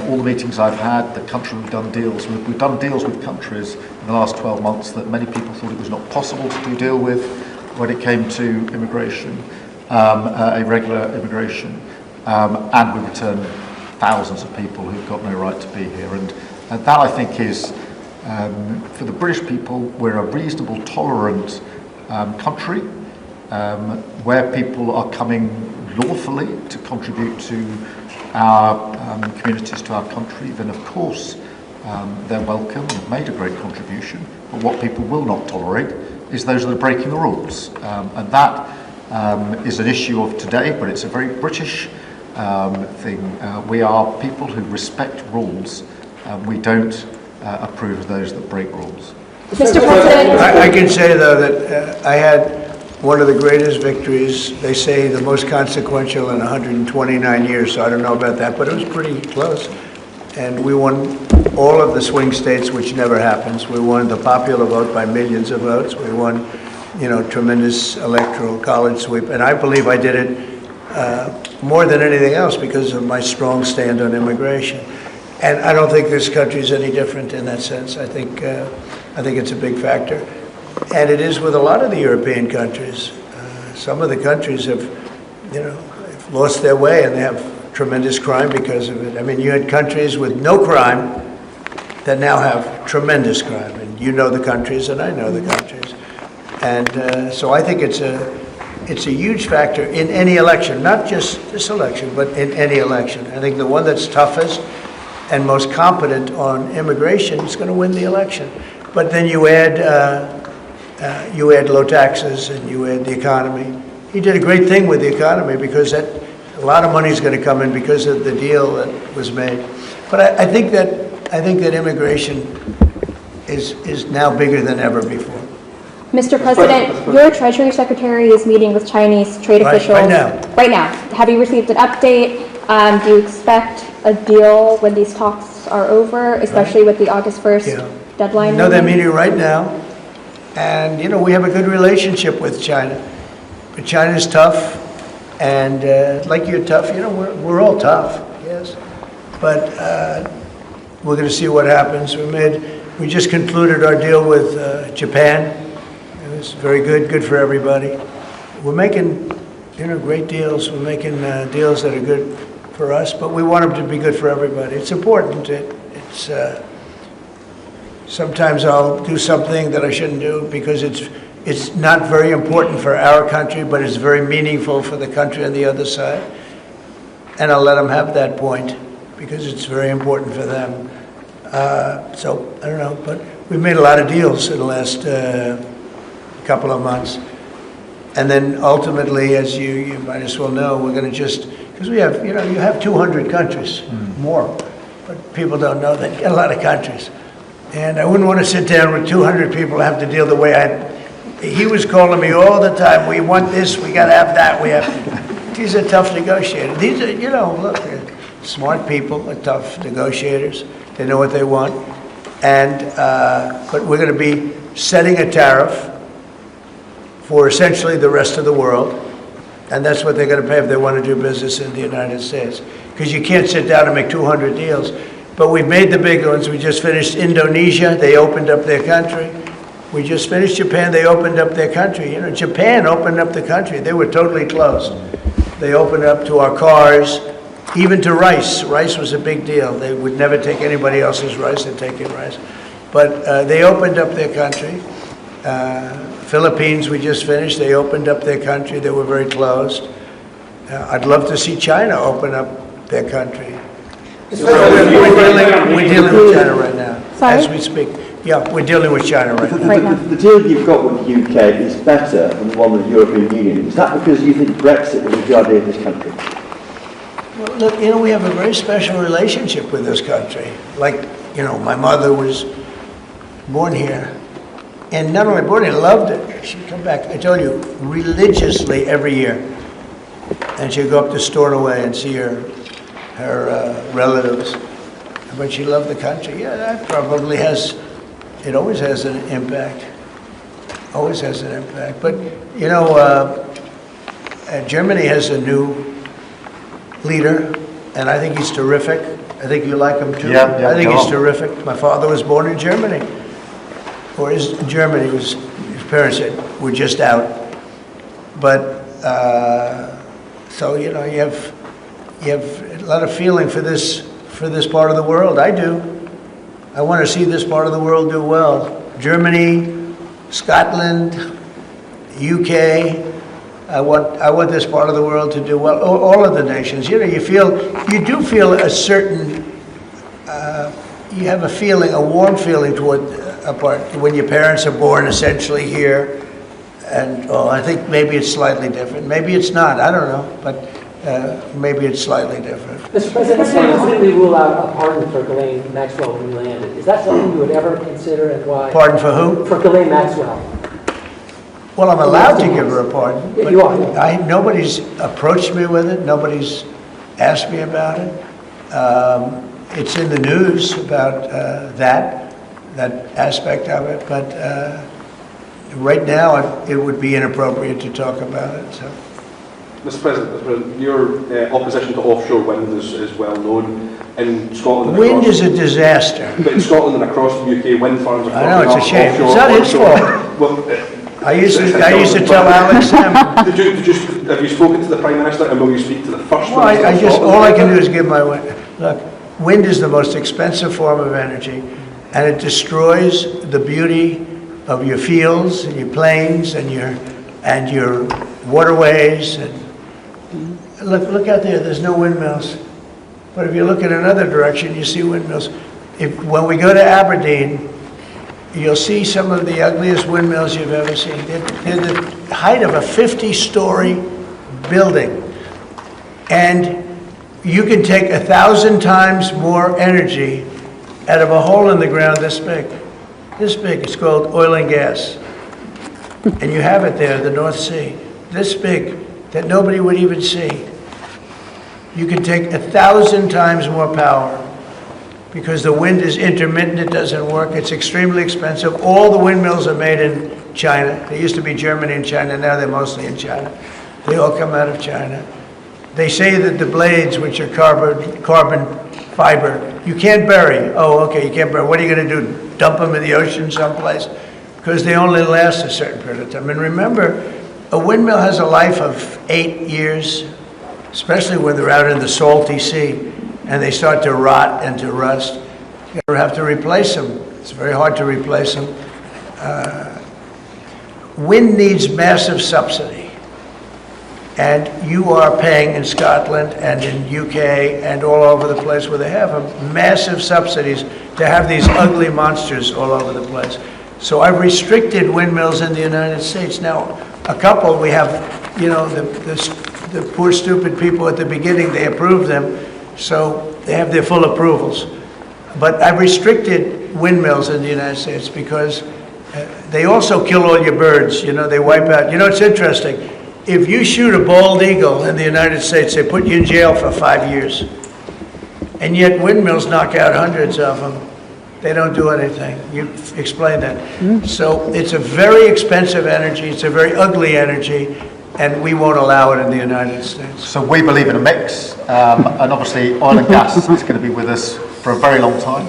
all the meetings I've had, the country we've done deals with. We've done deals with countries in the last 12 months that many people thought it was not possible to do deal with when it came to immigration, irregular immigration, and we returned thousands of people who've got no right to be here. And that, I think, is, for the British people, we're a reasonable, tolerant country, where people are coming lawfully to contribute to our communities, to our country, then of course they're welcome and have made a great contribution. But what people will not tolerate is those that are breaking the rules. And that is an issue of today, but it's a very British thing. We are people who respect rules, and we don't approve of those that break rules. Mr. President. I can say, though, that I had one of the greatest victories, they say the most consequential in 129 years, so I don't know about that, but it was pretty close. And we won all of the swing states, which never happens. We won the popular vote by millions of votes. We won, tremendous electoral college sweep. And I believe I did it more than anything else because of my strong stand on immigration. And I don't think this country is any different in that sense. I think it's a big factor. And it is with a lot of the European countries. Some of the countries have lost their way, and they have tremendous crime because of it. I mean, you had countries with no crime that now have tremendous crime. And you know the countries, and I know the countries. And so I think it's a huge factor in any election, not just this election, but in any election. I think the one that's toughest and most competent on immigration is going to win the election. But then you add low taxes and you add the economy. He did a great thing with the economy because a lot of money is going to come in because of the deal that was made. But I think that immigration is now bigger than ever before. Mr. President, your Treasury Secretary is meeting with Chinese trade officials right now. Right now. Have you received an update? Do you expect a deal when these talks are over, especially with the August 1st deadline? No, they're meeting right now. And, we have a good relationship with China. But China's tough. And like you're tough, we're all tough, yes. But we're going to see what happens. We just concluded our deal with Japan. It was very good for everybody. We're making, great deals. We're making deals that are good for us, but we want them to be good for everybody. It's important. It's sometimes I'll do something that I shouldn't do because it's not very important for our country, but it's very meaningful for the country on the other side. And I'll let them have that point because it's very important for them. So I don't know, but we've made a lot of deals in the last couple of months. And then ultimately, as you might as well know, we're going to because we have, you have 200 countries, more, but people don't know that. You got a lot of countries. And I wouldn't want to sit down with 200 people and have to deal the way he was calling me all the time. We want this, we got to have that, These are tough negotiators. These are, look, they're smart people, they're tough negotiators. They know what they want. And, but we're going to be setting a tariff for essentially the rest of the world. And that's what they're going to pay if they want to do business in the United States. Because you can't sit down and make 200 deals. But we've made the big ones. We just finished Indonesia. They opened up their country. We just finished Japan. They opened up their country. Japan opened up the country. They were totally closed. They opened up to our cars, even to rice. Rice was a big deal. They would never take anybody else's rice. They'd take in rice. But they opened up their country. Philippines, we just finished. They opened up their country. They were very closed. I'd love to see China open up their country. We're dealing with China right now. Sorry? as we speak. Yeah, we're dealing with China right now. Right now. The deal you've got with the UK is better than the one with the European Union. Is that because you think Brexit was a good idea for this country? Well, look, we have a very special relationship with this country. Like, my mother was born here. And not only born here, loved it. She'd come back, I told you, religiously every year. And she'd go up to Stornoway and see her relatives. But she loved the country. Yeah, that probably it always has an impact. Always has an impact. But, Germany has a new leader, and I think he's terrific. I think you like him too. Yeah, I think he's terrific. My father was born in Germany. Or is Germany, his parents were just out. But, so, you have a lot of feeling for this part of the world. I do. I want to see this part of the world do well. Germany, Scotland, UK. I want this part of the world to do well. All of the nations. You do feel a certain. You have a warm feeling toward a part when your parents are born essentially here, and I think maybe it's slightly different. Maybe it's not. I don't know, but maybe it's slightly different. Mr. President, let's say you completely rule out a pardon for Ghislaine Maxwell when you landed. Is that something you would ever consider, and why? Pardon for who? For Ghislaine Maxwell. Well, I'm allowed to give her a pardon. Yeah, you are. Nobody's approached me with it. Nobody's asked me about it. It's in the news about that aspect of it, but right now it would be inappropriate to talk about it. So. Mr. President, your opposition to offshore wind is well known in Scotland. Wind is a disaster. But in Scotland and across the UK, wind farms are. I know, it's a shame. It's not his fault. Well, I used to tell Alex Sam. Have you spoken to the Prime Minister, and will you speak to the First Minister? Well, all I can do is give my wind. Look, wind is the most expensive form of energy, and it destroys the beauty of your fields and your plains and your waterways. And look out there. There's no windmills, but if you look in another direction, you see windmills. When we go to Aberdeen, you'll see some of the ugliest windmills you've ever seen. They're the height of a 50-story building. And you can take 1,000 times more energy out of a hole in the ground this big. This big. It's called oil and gas. And you have it there, the North Sea. This big, that nobody would even see. You can take 1,000 times more power. Because the wind is intermittent, it doesn't work, it's extremely expensive. All the windmills are made in China. They used to be Germany and China, now they're mostly in China. They all come out of China. They say that the blades, which are carbon fiber, you can't bury. Oh, okay, you can't bury. What are you going to do, dump them in the ocean someplace? Because they only last a certain period of time. And remember, a windmill has a life of 8 years, especially when they're out in the salty sea. And they start to rot and to rust. You have to replace them. It's very hard to replace them. Wind needs massive subsidy. And you are paying in Scotland and in UK and all over the place where they have them, massive subsidies to have these ugly monsters all over the place. So I've restricted windmills in the United States. Now, a couple, we have, the poor stupid people at the beginning, they approve them. So they have their full approvals. But I've restricted windmills in the United States because they also kill all your birds. They wipe out. It's interesting. If you shoot a bald eagle in the United States, they put you in jail for 5 years. And yet windmills knock out hundreds of them. They don't do anything. You explain that. So it's a very expensive energy. It's a very ugly energy. And we won't allow it in the United States. So we believe in a mix, and obviously oil and gas is going to be with us for a very long time,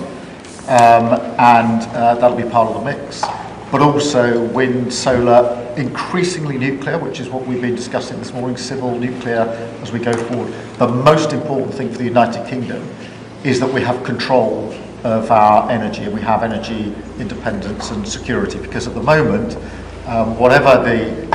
and that'll be part of the mix. But also wind, solar, increasingly nuclear, which is what we've been discussing this morning, civil nuclear as we go forward. The most important thing for the United Kingdom is that we have control of our energy, and we have energy independence and security, because at the moment, whatever the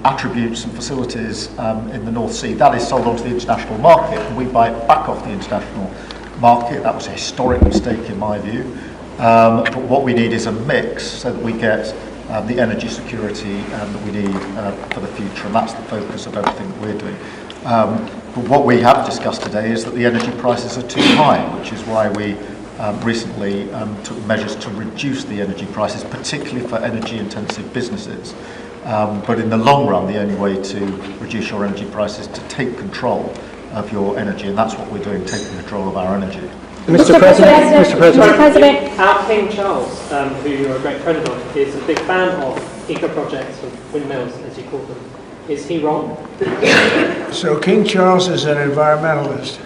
attributes and facilities in the North Sea, that is sold onto the international market, and we buy it back off the international market. That was a historic mistake in my view. But what we need is a mix so that we get the energy security that we need for the future, and that's the focus of everything that we're doing. But what we have discussed today is that the energy prices are too high, which is why we recently took measures to reduce the energy prices, particularly for energy-intensive businesses. But in the long run, the only way to reduce your energy prices is to take control of your energy, and that's what we're doing, taking control of our energy. Mr. President. Our King Charles, who you're a great friend of, is a big fan of eco-projects, of windmills, as you call them. Is he wrong? So King Charles is an environmentalist,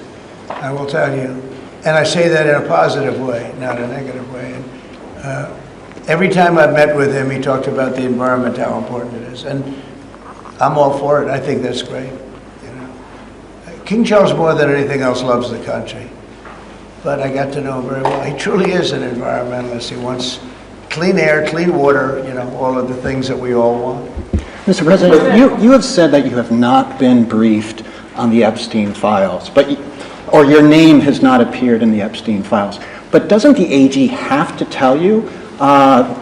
I will tell you. And I say that in a positive way, not a negative way. And, every time I've met with him, he talked about the environment, how important it is. And I'm all for it. I think that's great. You know, King Charles, more than anything else, loves the country. But I got to know him very well. He truly is an environmentalist. He wants clean air, clean water, you know, all of the things that we all want. Mr. President, you have said that you have not been briefed on the Epstein files, or your name has not appeared in the Epstein files. But doesn't the AG have to tell you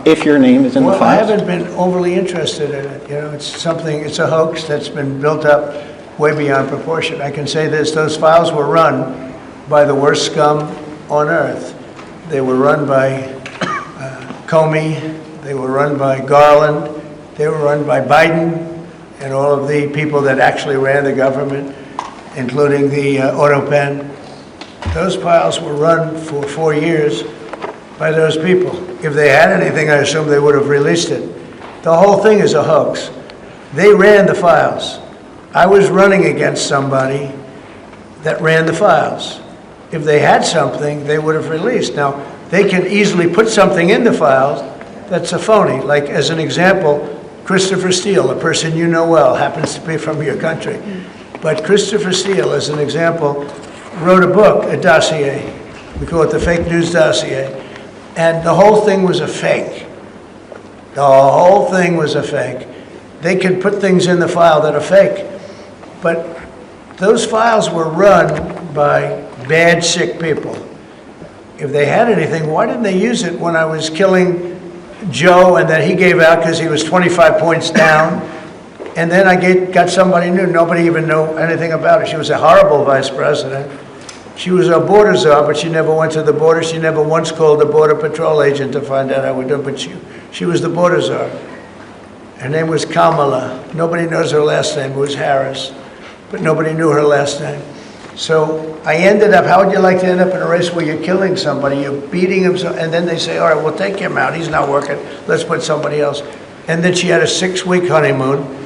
if your name is in the files? Well, I haven't been overly interested in it. You know, it's a hoax that's been built up way beyond proportion. I can say this, those files were run by the worst scum on earth. They were run by Comey, they were run by Garland, they were run by Biden and all of the people that actually ran the government, including the auto pen. Those files were run for 4 years by those people. If they had anything, I assume they would have released it. The whole thing is a hoax. They ran the files. I was running against somebody that ran the files. If they had something, they would have released. Now, they can easily put something in the files that's a phony. Like, as an example, Christopher Steele, a person you know well, happens to be from your country. But Christopher Steele, as an example, wrote a book, a dossier. We call it the fake news dossier. And the whole thing was a fake. The whole thing was a fake. They can put things in the file that are fake. But those files were run by bad, sick people. If they had anything, why didn't they use it when I was killing Joe and then he gave out because he was 25 points down? And then I got somebody new. Nobody even knew anything about it. She was a horrible vice president. She was a border czar, but she never went to the border. She never once called a border patrol agent to find out how we do, but she was the border czar. Her name was Kamala. Nobody knows her last name. It was Harris, but nobody knew her last name. So I ended up, how would you like to end up in a race where you're killing somebody, you're beating him, and then they say, all right, we'll take him out. He's not working. Let's put somebody else. And then she had a 6-week honeymoon.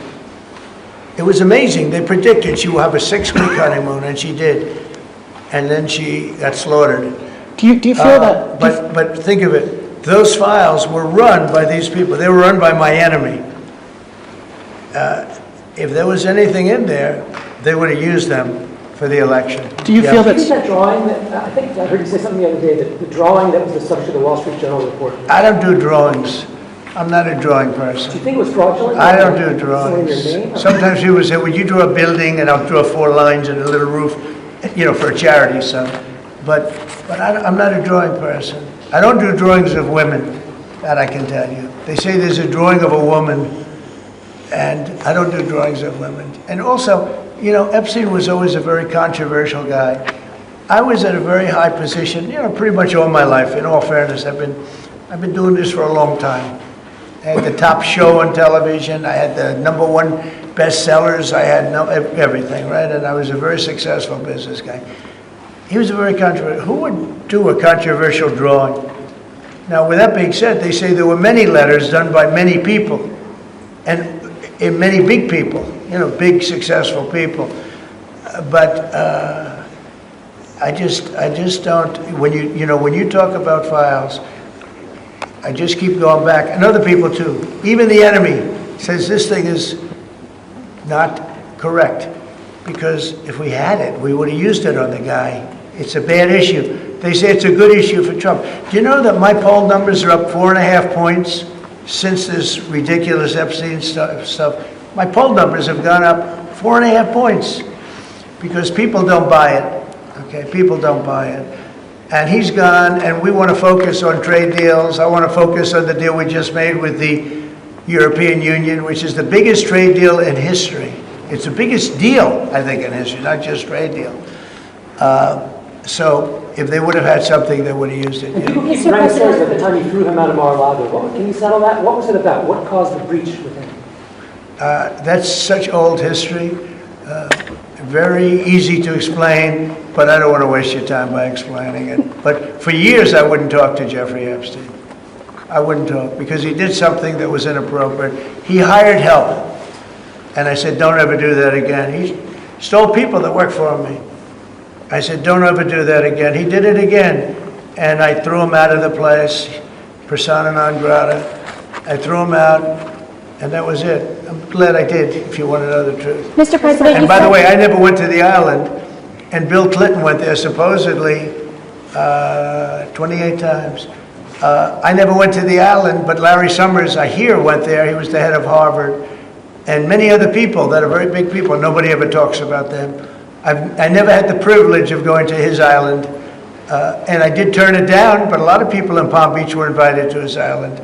It was amazing. They predicted she would have a 6-week honeymoon, and she did. And then she got slaughtered. Do you feel that? But think of it. Those files were run by these people. They were run by my enemy. If there was anything in there, they would have used them for the election. Do you feel that? That drawing, I think I heard you say something the other day, that the drawing that was the subject of the Wall Street Journal report. I don't do drawings. I'm not a drawing person. Do you think it was fraudulent? I don't do drawings. Sometimes people say, would you draw a building and I'll draw 4 lines and a little roof, you know, for a charity, so. But I'm not a drawing person. I don't do drawings of women, that I can tell you. They say there's a drawing of a woman, and I don't do drawings of women. And also, you know, Epstein was always a very controversial guy. I was at a very high position, you know, pretty much all my life, in all fairness. I've been doing this for a long time. I had the top show on television. I had the #1 bestsellers. I had everything, right? And I was a very successful business guy. He was a very controversial. Who would do a controversial drawing? Now, with that being said, they say there were many letters done by many people, and many big people, you know, big successful people. But I just don't. When you talk about files, I just keep going back, and other people too. Even the enemy says this thing is not correct, because if we had it, we would have used it on the guy. It's a bad issue. They say it's a good issue for Trump. Do you know that my poll numbers are up 4.5 points since this ridiculous Epstein stuff? My poll numbers have gone up 4.5 points because people don't buy it. Okay, people don't buy it. And he's gone, and we want to focus on trade deals. I want to focus on the deal we just made with the European Union, which is the biggest trade deal in history. It's the biggest deal, I think, in history, not just trade deal. So if they would have had something, they would have used it. And people keep running stories at the time you threw him out of Mar-a-Lago. Can you settle that? What was it about? What caused the breach with him? That's such old history. Very easy to explain, but I don't want to waste your time by explaining it. But for years, I wouldn't talk to Jeffrey Epstein. I wouldn't talk because he did something that was inappropriate. He hired help. And I said, don't ever do that again. He stole people that worked for me. I said, don't ever do that again. He did it again. And I threw him out of the place, persona non grata. I threw him out. And that was it. I'm glad I did, if you want to know the truth. Mr. President, and by the way, I never went to the island, and Bill Clinton went there supposedly 28 times. I never went to the island, but Larry Summers, I hear, went there. He was the head of Harvard. And many other people that are very big people. Nobody ever talks about them. I never had the privilege of going to his island. And I did turn it down, but a lot of people in Palm Beach were invited to his island.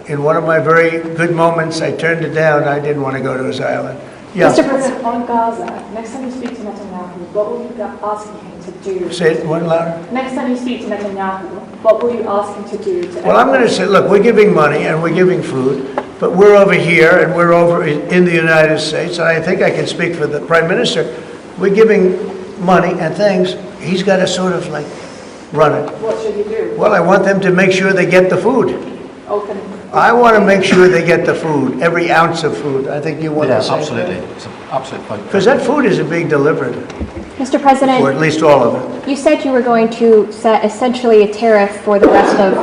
In one of my very good moments, I turned it down. I didn't want to go to his island. Yeah. Mr. President, on Gaza, next time you speak to Netanyahu, what will you be asking him to do? Say it one louder. Next time you speak to Netanyahu, what will you ask him to do? Well, I'm going to say, look, we're giving money and we're giving food, but we're over here and we're over in the United States, and I think I can speak for the Prime Minister. We're giving money and things. He's got to sort of like run it. What should he do? Well, I want them to make sure they get the food. I want to make sure they get the food, every ounce of food. I think you want to say absolutely. It's an absolute point. Because that food isn't being delivered. Mr. President, or at least all of it. You said you were going to set essentially a tariff for the rest of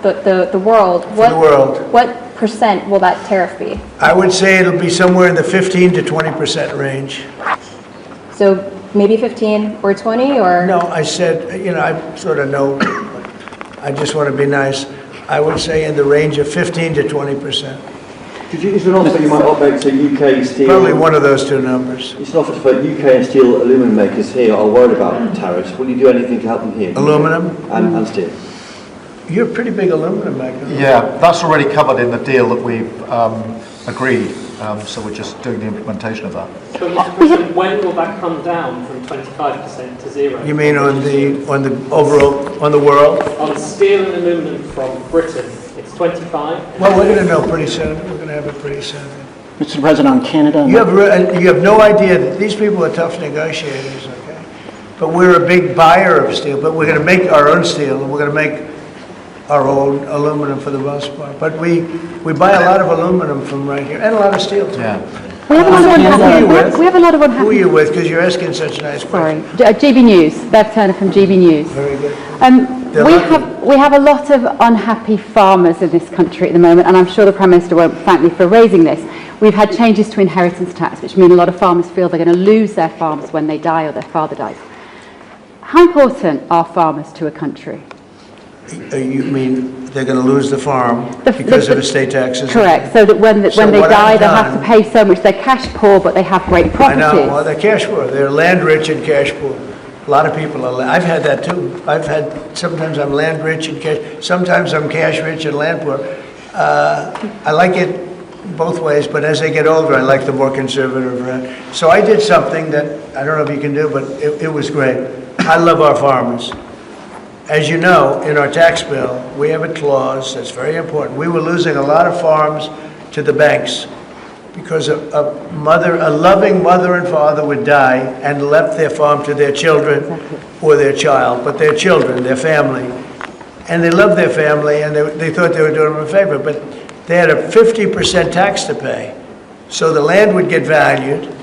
the world. For the world. What percent will that tariff be? I would say it'll be somewhere in the 15 to 20% range. So maybe 15 or 20 or? No, I said, you know, I sort of know. I just want to be nice. I would say in the range of 15 to 20%. Is there an offer you might operate to UK steel? Probably one of those two numbers. It's an offer for UK and steel aluminium makers here are worried about tariffs. Will you do anything to help them here? Aluminum? And steel. You're a pretty big aluminum maker. Yeah, that's already covered in the deal that we've agreed. So we're just doing the implementation of that. But Mr. President, when will that come down from 25% to 0? You mean on the overall, on the world? On steel and aluminium from Britain, it's 25. Well, we're going to know pretty soon. We're going to have it pretty soon. Mr. President, on Canada... You have no idea that these people are tough negotiators, okay? But we're a big buyer of steel, but we're going to make our own steel, and we're going to make our own aluminum for the most part. But we buy a lot of aluminum from right here, and a lot of steel, too. Yeah. We have a lot of unhappy. We have a lot of unhappy. Who are you with? Because you're asking such nice questions. Sorry, GB News. Bev Turner from GB News. Very good. We have a lot of unhappy farmers in this country at the moment, and I'm sure the Prime Minister won't thank me for raising this. We've had changes to inheritance tax, which mean a lot of farmers feel they're going to lose their farms when they die or their father dies. How important are farmers to a country? You mean they're going to lose the farm because of estate taxes? Correct. So that when they die, they'll have to pay so much. They're cash poor, but they have great properties. I know. Well, they're cash poor. They're land rich and cash poor. A lot of people are. I've had that too. Sometimes I'm land rich and cash. Sometimes I'm cash rich and land poor. I like it both ways, but as they get older, I like the more conservative route. So I did something that I don't know if you can do, but it was great. I love our farmers. As you know, in our tax bill, we have a clause that's very important. We were losing a lot of farms to the banks because a loving mother and father would die and left their farm to their children or their child, but their children, their family. And they loved their family and they thought they were doing them a favor, but they had a 50% tax to pay. So the land would get valued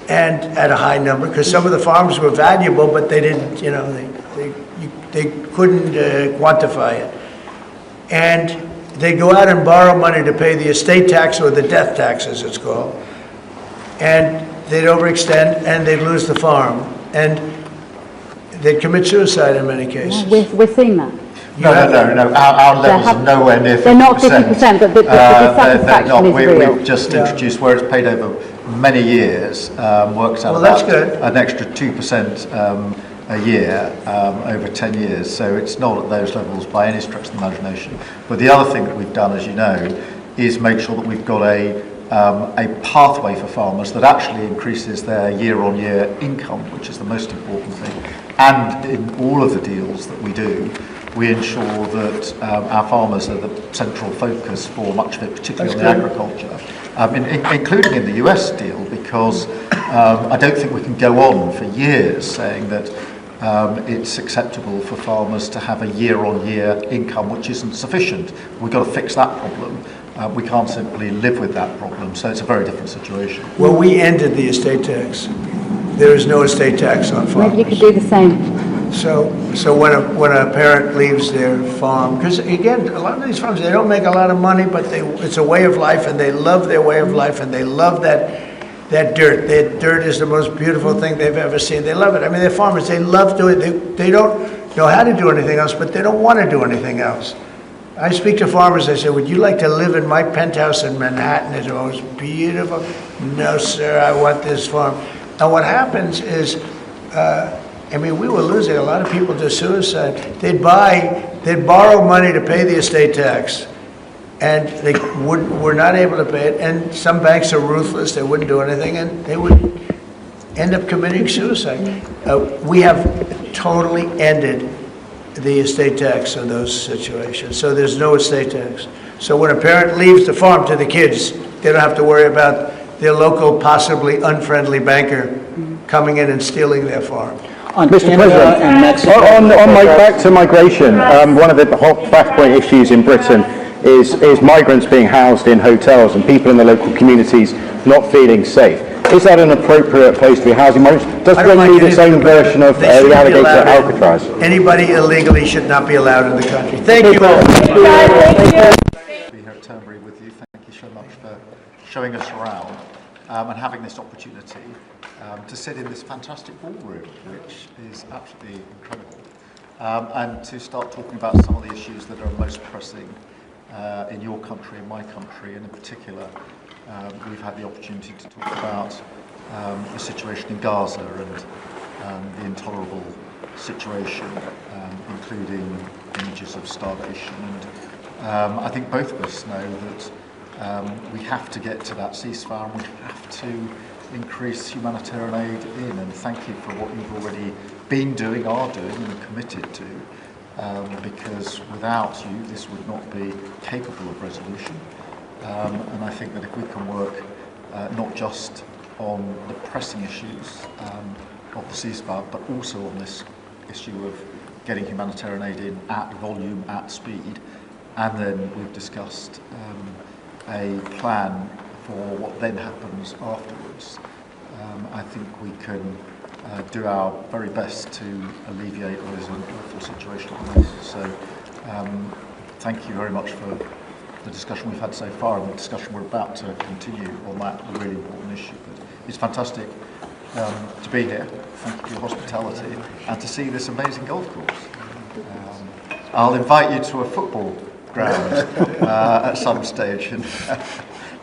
and at a high number because some of the farms were valuable, but they didn't, you know, they couldn't quantify it. And they'd go out and borrow money to pay the estate tax or the death tax, as it's called. And they'd overextend and they'd lose the farm. And they'd commit suicide in many cases. We're seeing that. No. Our levels are nowhere near 50%. They're not 50%, but the dissatisfaction is real. We've just introduced where it's paid over many years, works out well, that's about good. an extra 2% a year over 10 years. So it's not at those levels by any stretch of the imagination. But the other thing that we've done, as you know, is make sure that we've got a pathway for farmers that actually increases their year-on-year income, which is the most important thing. And in all of the deals that we do, we ensure that our farmers are the central focus for much of it, particularly on the agriculture, including in the US deal, because I don't think we can go on for years saying that it's acceptable for farmers to have a year-on-year income which isn't sufficient. We've got to fix that problem. We can't simply live with that problem, so it's a very different situation. Well, we ended the estate tax. There is no estate tax on farmers. Maybe you could do the same. So when a parent leaves their farm, because again, a lot of these farms, they don't make a lot of money, but it's a way of life, and they love their way of life, and they love that dirt. That dirt is the most beautiful thing they've ever seen. They love it. I mean, they're farmers. They love doing it. They don't know how to do anything else, but they don't want to do anything else. I speak to farmers. I say, would you like to live in my penthouse in Manhattan? It's the most beautiful. No, sir, I want this farm. And what happens is, I mean, we were losing a lot of people to suicide. They'd borrow money to pay the estate tax, and they were not able to pay it. And some banks are ruthless; they wouldn't do anything, and they would end up committing suicide. We have totally ended the estate tax in those situations. So there's no estate tax. So when a parent leaves the farm to the kids, they don't have to worry about their local, possibly unfriendly banker coming in and stealing their farm. Mr. President, back to migration, one of the hot flashpoint issues in Britain is migrants being housed in hotels and people in the local communities not feeling safe. Is that an appropriate place to be housing migrants? Does Britain need its own version of the alligator at Alcatraz? Anybody illegally should not be allowed in the country. Thank you. Thank you. Be here at Turnberry with you. Thank you so much for showing us around and having this opportunity to sit in this fantastic ballroom, which is absolutely incredible, and to start talking about some of the issues that are most pressing in your country, in my country, and in particular, we've had the opportunity to talk about the situation in Gaza and the intolerable situation, including images of starvation. And I think both of us know that we have to get to that ceasefire, and we have to increase humanitarian aid in. And thank you for what you've already been doing, are doing, and committed to, because without you, this would not be capable of resolution. And I think that if we can work not just on the pressing issues of the ceasefire, but also on this issue of getting humanitarian aid in at volume, at speed, and then we've discussed a plan for what then happens afterwards, I think we can do our very best to alleviate what is an awful situation at the moment. So thank you very much for the discussion we've had so far and the discussion we're about to continue on that really important issue. But it's fantastic to be here. Thank you for your hospitality and to see this amazing golf course. I'll invite you to a football ground at some stage and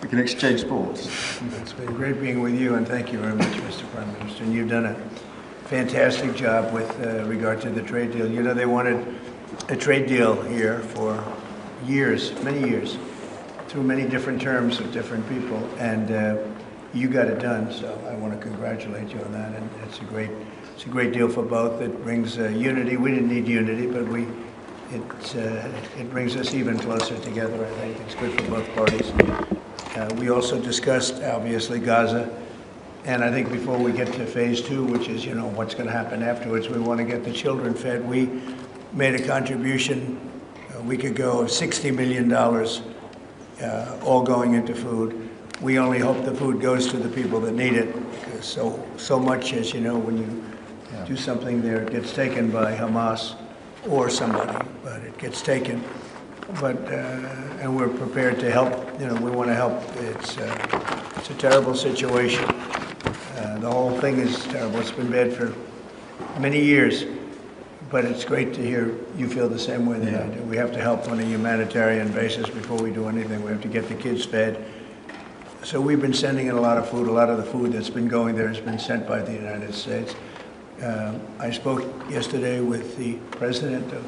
we can exchange sports. It's been great being with you, and thank you very much, Mr. Prime Minister. And you've done a fantastic job with regard to the trade deal. You know, they wanted a trade deal here for years, many years, through many different terms of different people, and you got it done. So I want to congratulate you on that, and it's a great deal for both. It brings unity. We didn't need unity, but it brings us even closer together. I think it's good for both parties. We also discussed, obviously, Gaza, and I think before we get to phase 2, which is, you know, what's going to happen afterwards, we want to get the children fed. We made a contribution a week ago of $60 million, all going into food. We only hope the food goes to the people that need it, because so much, as you know, when you do something there, it gets taken by Hamas or somebody, but it gets taken. But and we're prepared to help. You know, we want to help. It's a terrible situation. The whole thing is terrible. It's been bad for many years, but it's great to hear you feel the same way that I do. We have to help on a humanitarian basis before we do anything. We have to get the kids fed. So we've been sending in a lot of food. A lot of the food that's been going there has been sent by the United States. I spoke yesterday with the President of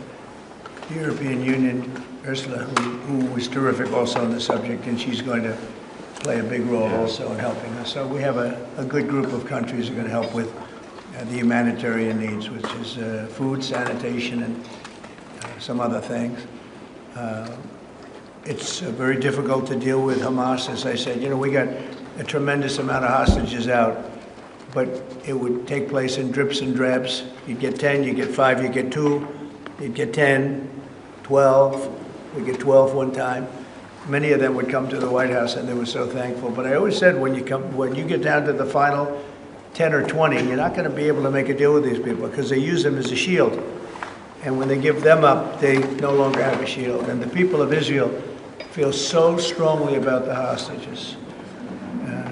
the European Union, Ursula, who was terrific also on the subject, and she's going to play a big role also in helping us. So we have a good group of countries that are going to help with the humanitarian needs, which is food, sanitation, and some other things. It's very difficult to deal with Hamas. As I said, we got a tremendous amount of hostages out, but it would take place in drips and drabs. You'd get 10, you get 5, you get 2, you'd get 10, 12, we get 12 one time. Many of them would come to the White House, and they were so thankful. But I always said, when you get down to the final 10 or 20, you're not going to be able to make a deal with these people because they use them as a shield. And when they give them up, they no longer have a shield. And the people of Israel feel so strongly about the hostages.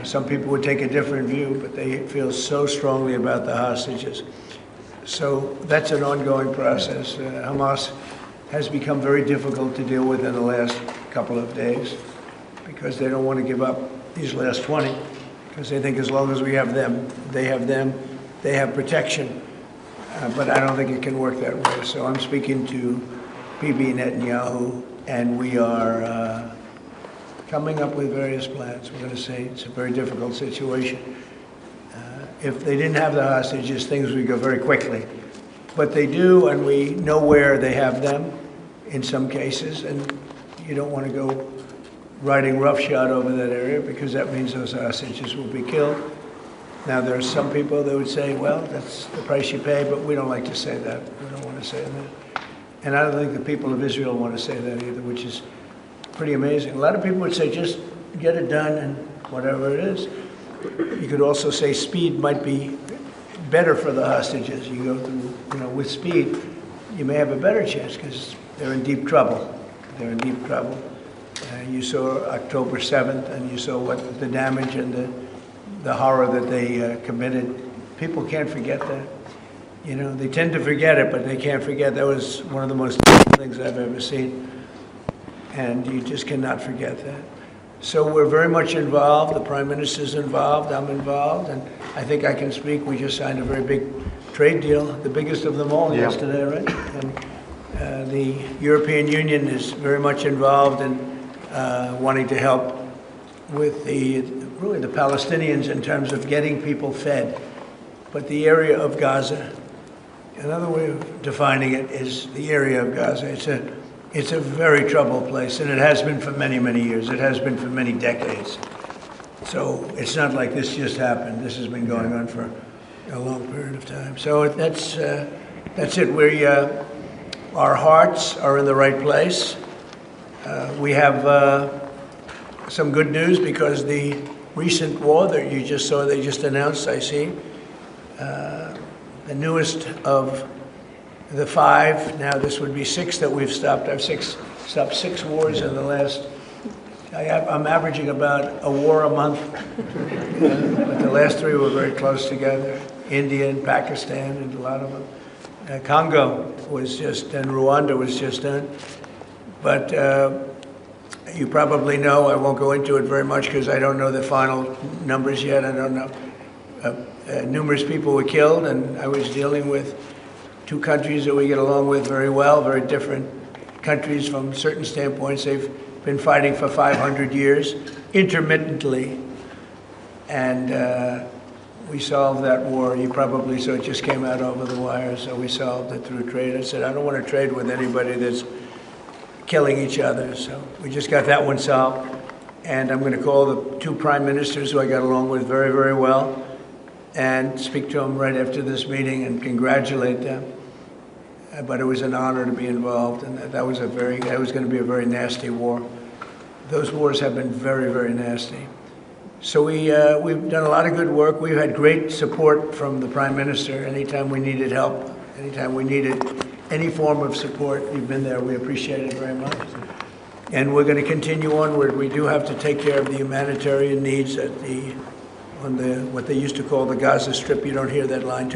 Some people would take a different view, but they feel so strongly about the hostages. So that's an ongoing process. Hamas has become very difficult to deal with in the last couple of days because they don't want to give up these last 20 because they think as long as we have them, they have protection. But I don't think it can work that way. So I'm speaking to Bibi Netanyahu, and we are coming up with various plans. We're going to say it's a very difficult situation. If they didn't have the hostages, things would go very quickly. But they do, and we know where they have them in some cases, and you don't want to go riding roughshod over that area because that means those hostages will be killed. Now, there are some people that would say, well, that's the price you pay, but we don't like to say that. We don't want to say that. And I don't think the people of Israel want to say that either, which is pretty amazing. A lot of people would say, just get it done and whatever it is. You could also say speed might be better for the hostages. You go through, with speed, you may have a better chance because they're in deep trouble. They're in deep trouble. You saw October 7th, and you saw what the damage and the horror that they committed. People can't forget that. They tend to forget it, but they can't forget. That was one of the most things I've ever seen. And you just cannot forget that. So we're very much involved. The Prime Minister's involved. I'm involved. And I think I can speak. We just signed a very big trade deal, the biggest of them all yesterday, right? And the European Union is very much involved in wanting to help with the Palestinians in terms of getting people fed. But the area of Gaza, another way of defining it is the area of Gaza. It's a very troubled place, and it has been for many, many years. It has been for many decades. So it's not like this just happened. This has been going on for a long period of time. So that's it. Our hearts are in the right place. We have some good news because the recent war that you just saw, they just announced, I see, the newest of the 5, now this would be 6 that we've stopped. I've stopped 6 wars in the last, I'm averaging about a war a month. But the last 3 were very close together. India and Pakistan and a lot of them. Congo was just, and Rwanda was just done. But you probably know, I won't go into it very much because I don't know the final numbers yet. I don't know. Numerous people were killed, and I was dealing with 2 countries that we get along with very well, very different countries from certain standpoints. They've been fighting for 500 years, intermittently, and we solved that war. You probably saw it just came out over the wire, so we solved it through trade. I said, I don't want to trade with anybody that's killing each other, so we just got that one solved. And I'm going to call the 2 prime ministers who I got along with very, very well and speak to them right after this meeting and congratulate them. But it was an honor to be involved, and that was going to be a very nasty war. Those wars have been very, very nasty. So we've done a lot of good work. We've had great support from the Prime Minister. Anytime we needed help, anytime we needed any form of support, you've been there. We appreciate it very much. And we're going to continue onward. We do have to take care of the humanitarian needs at what they used to call the Gaza Strip. You don't hear that line too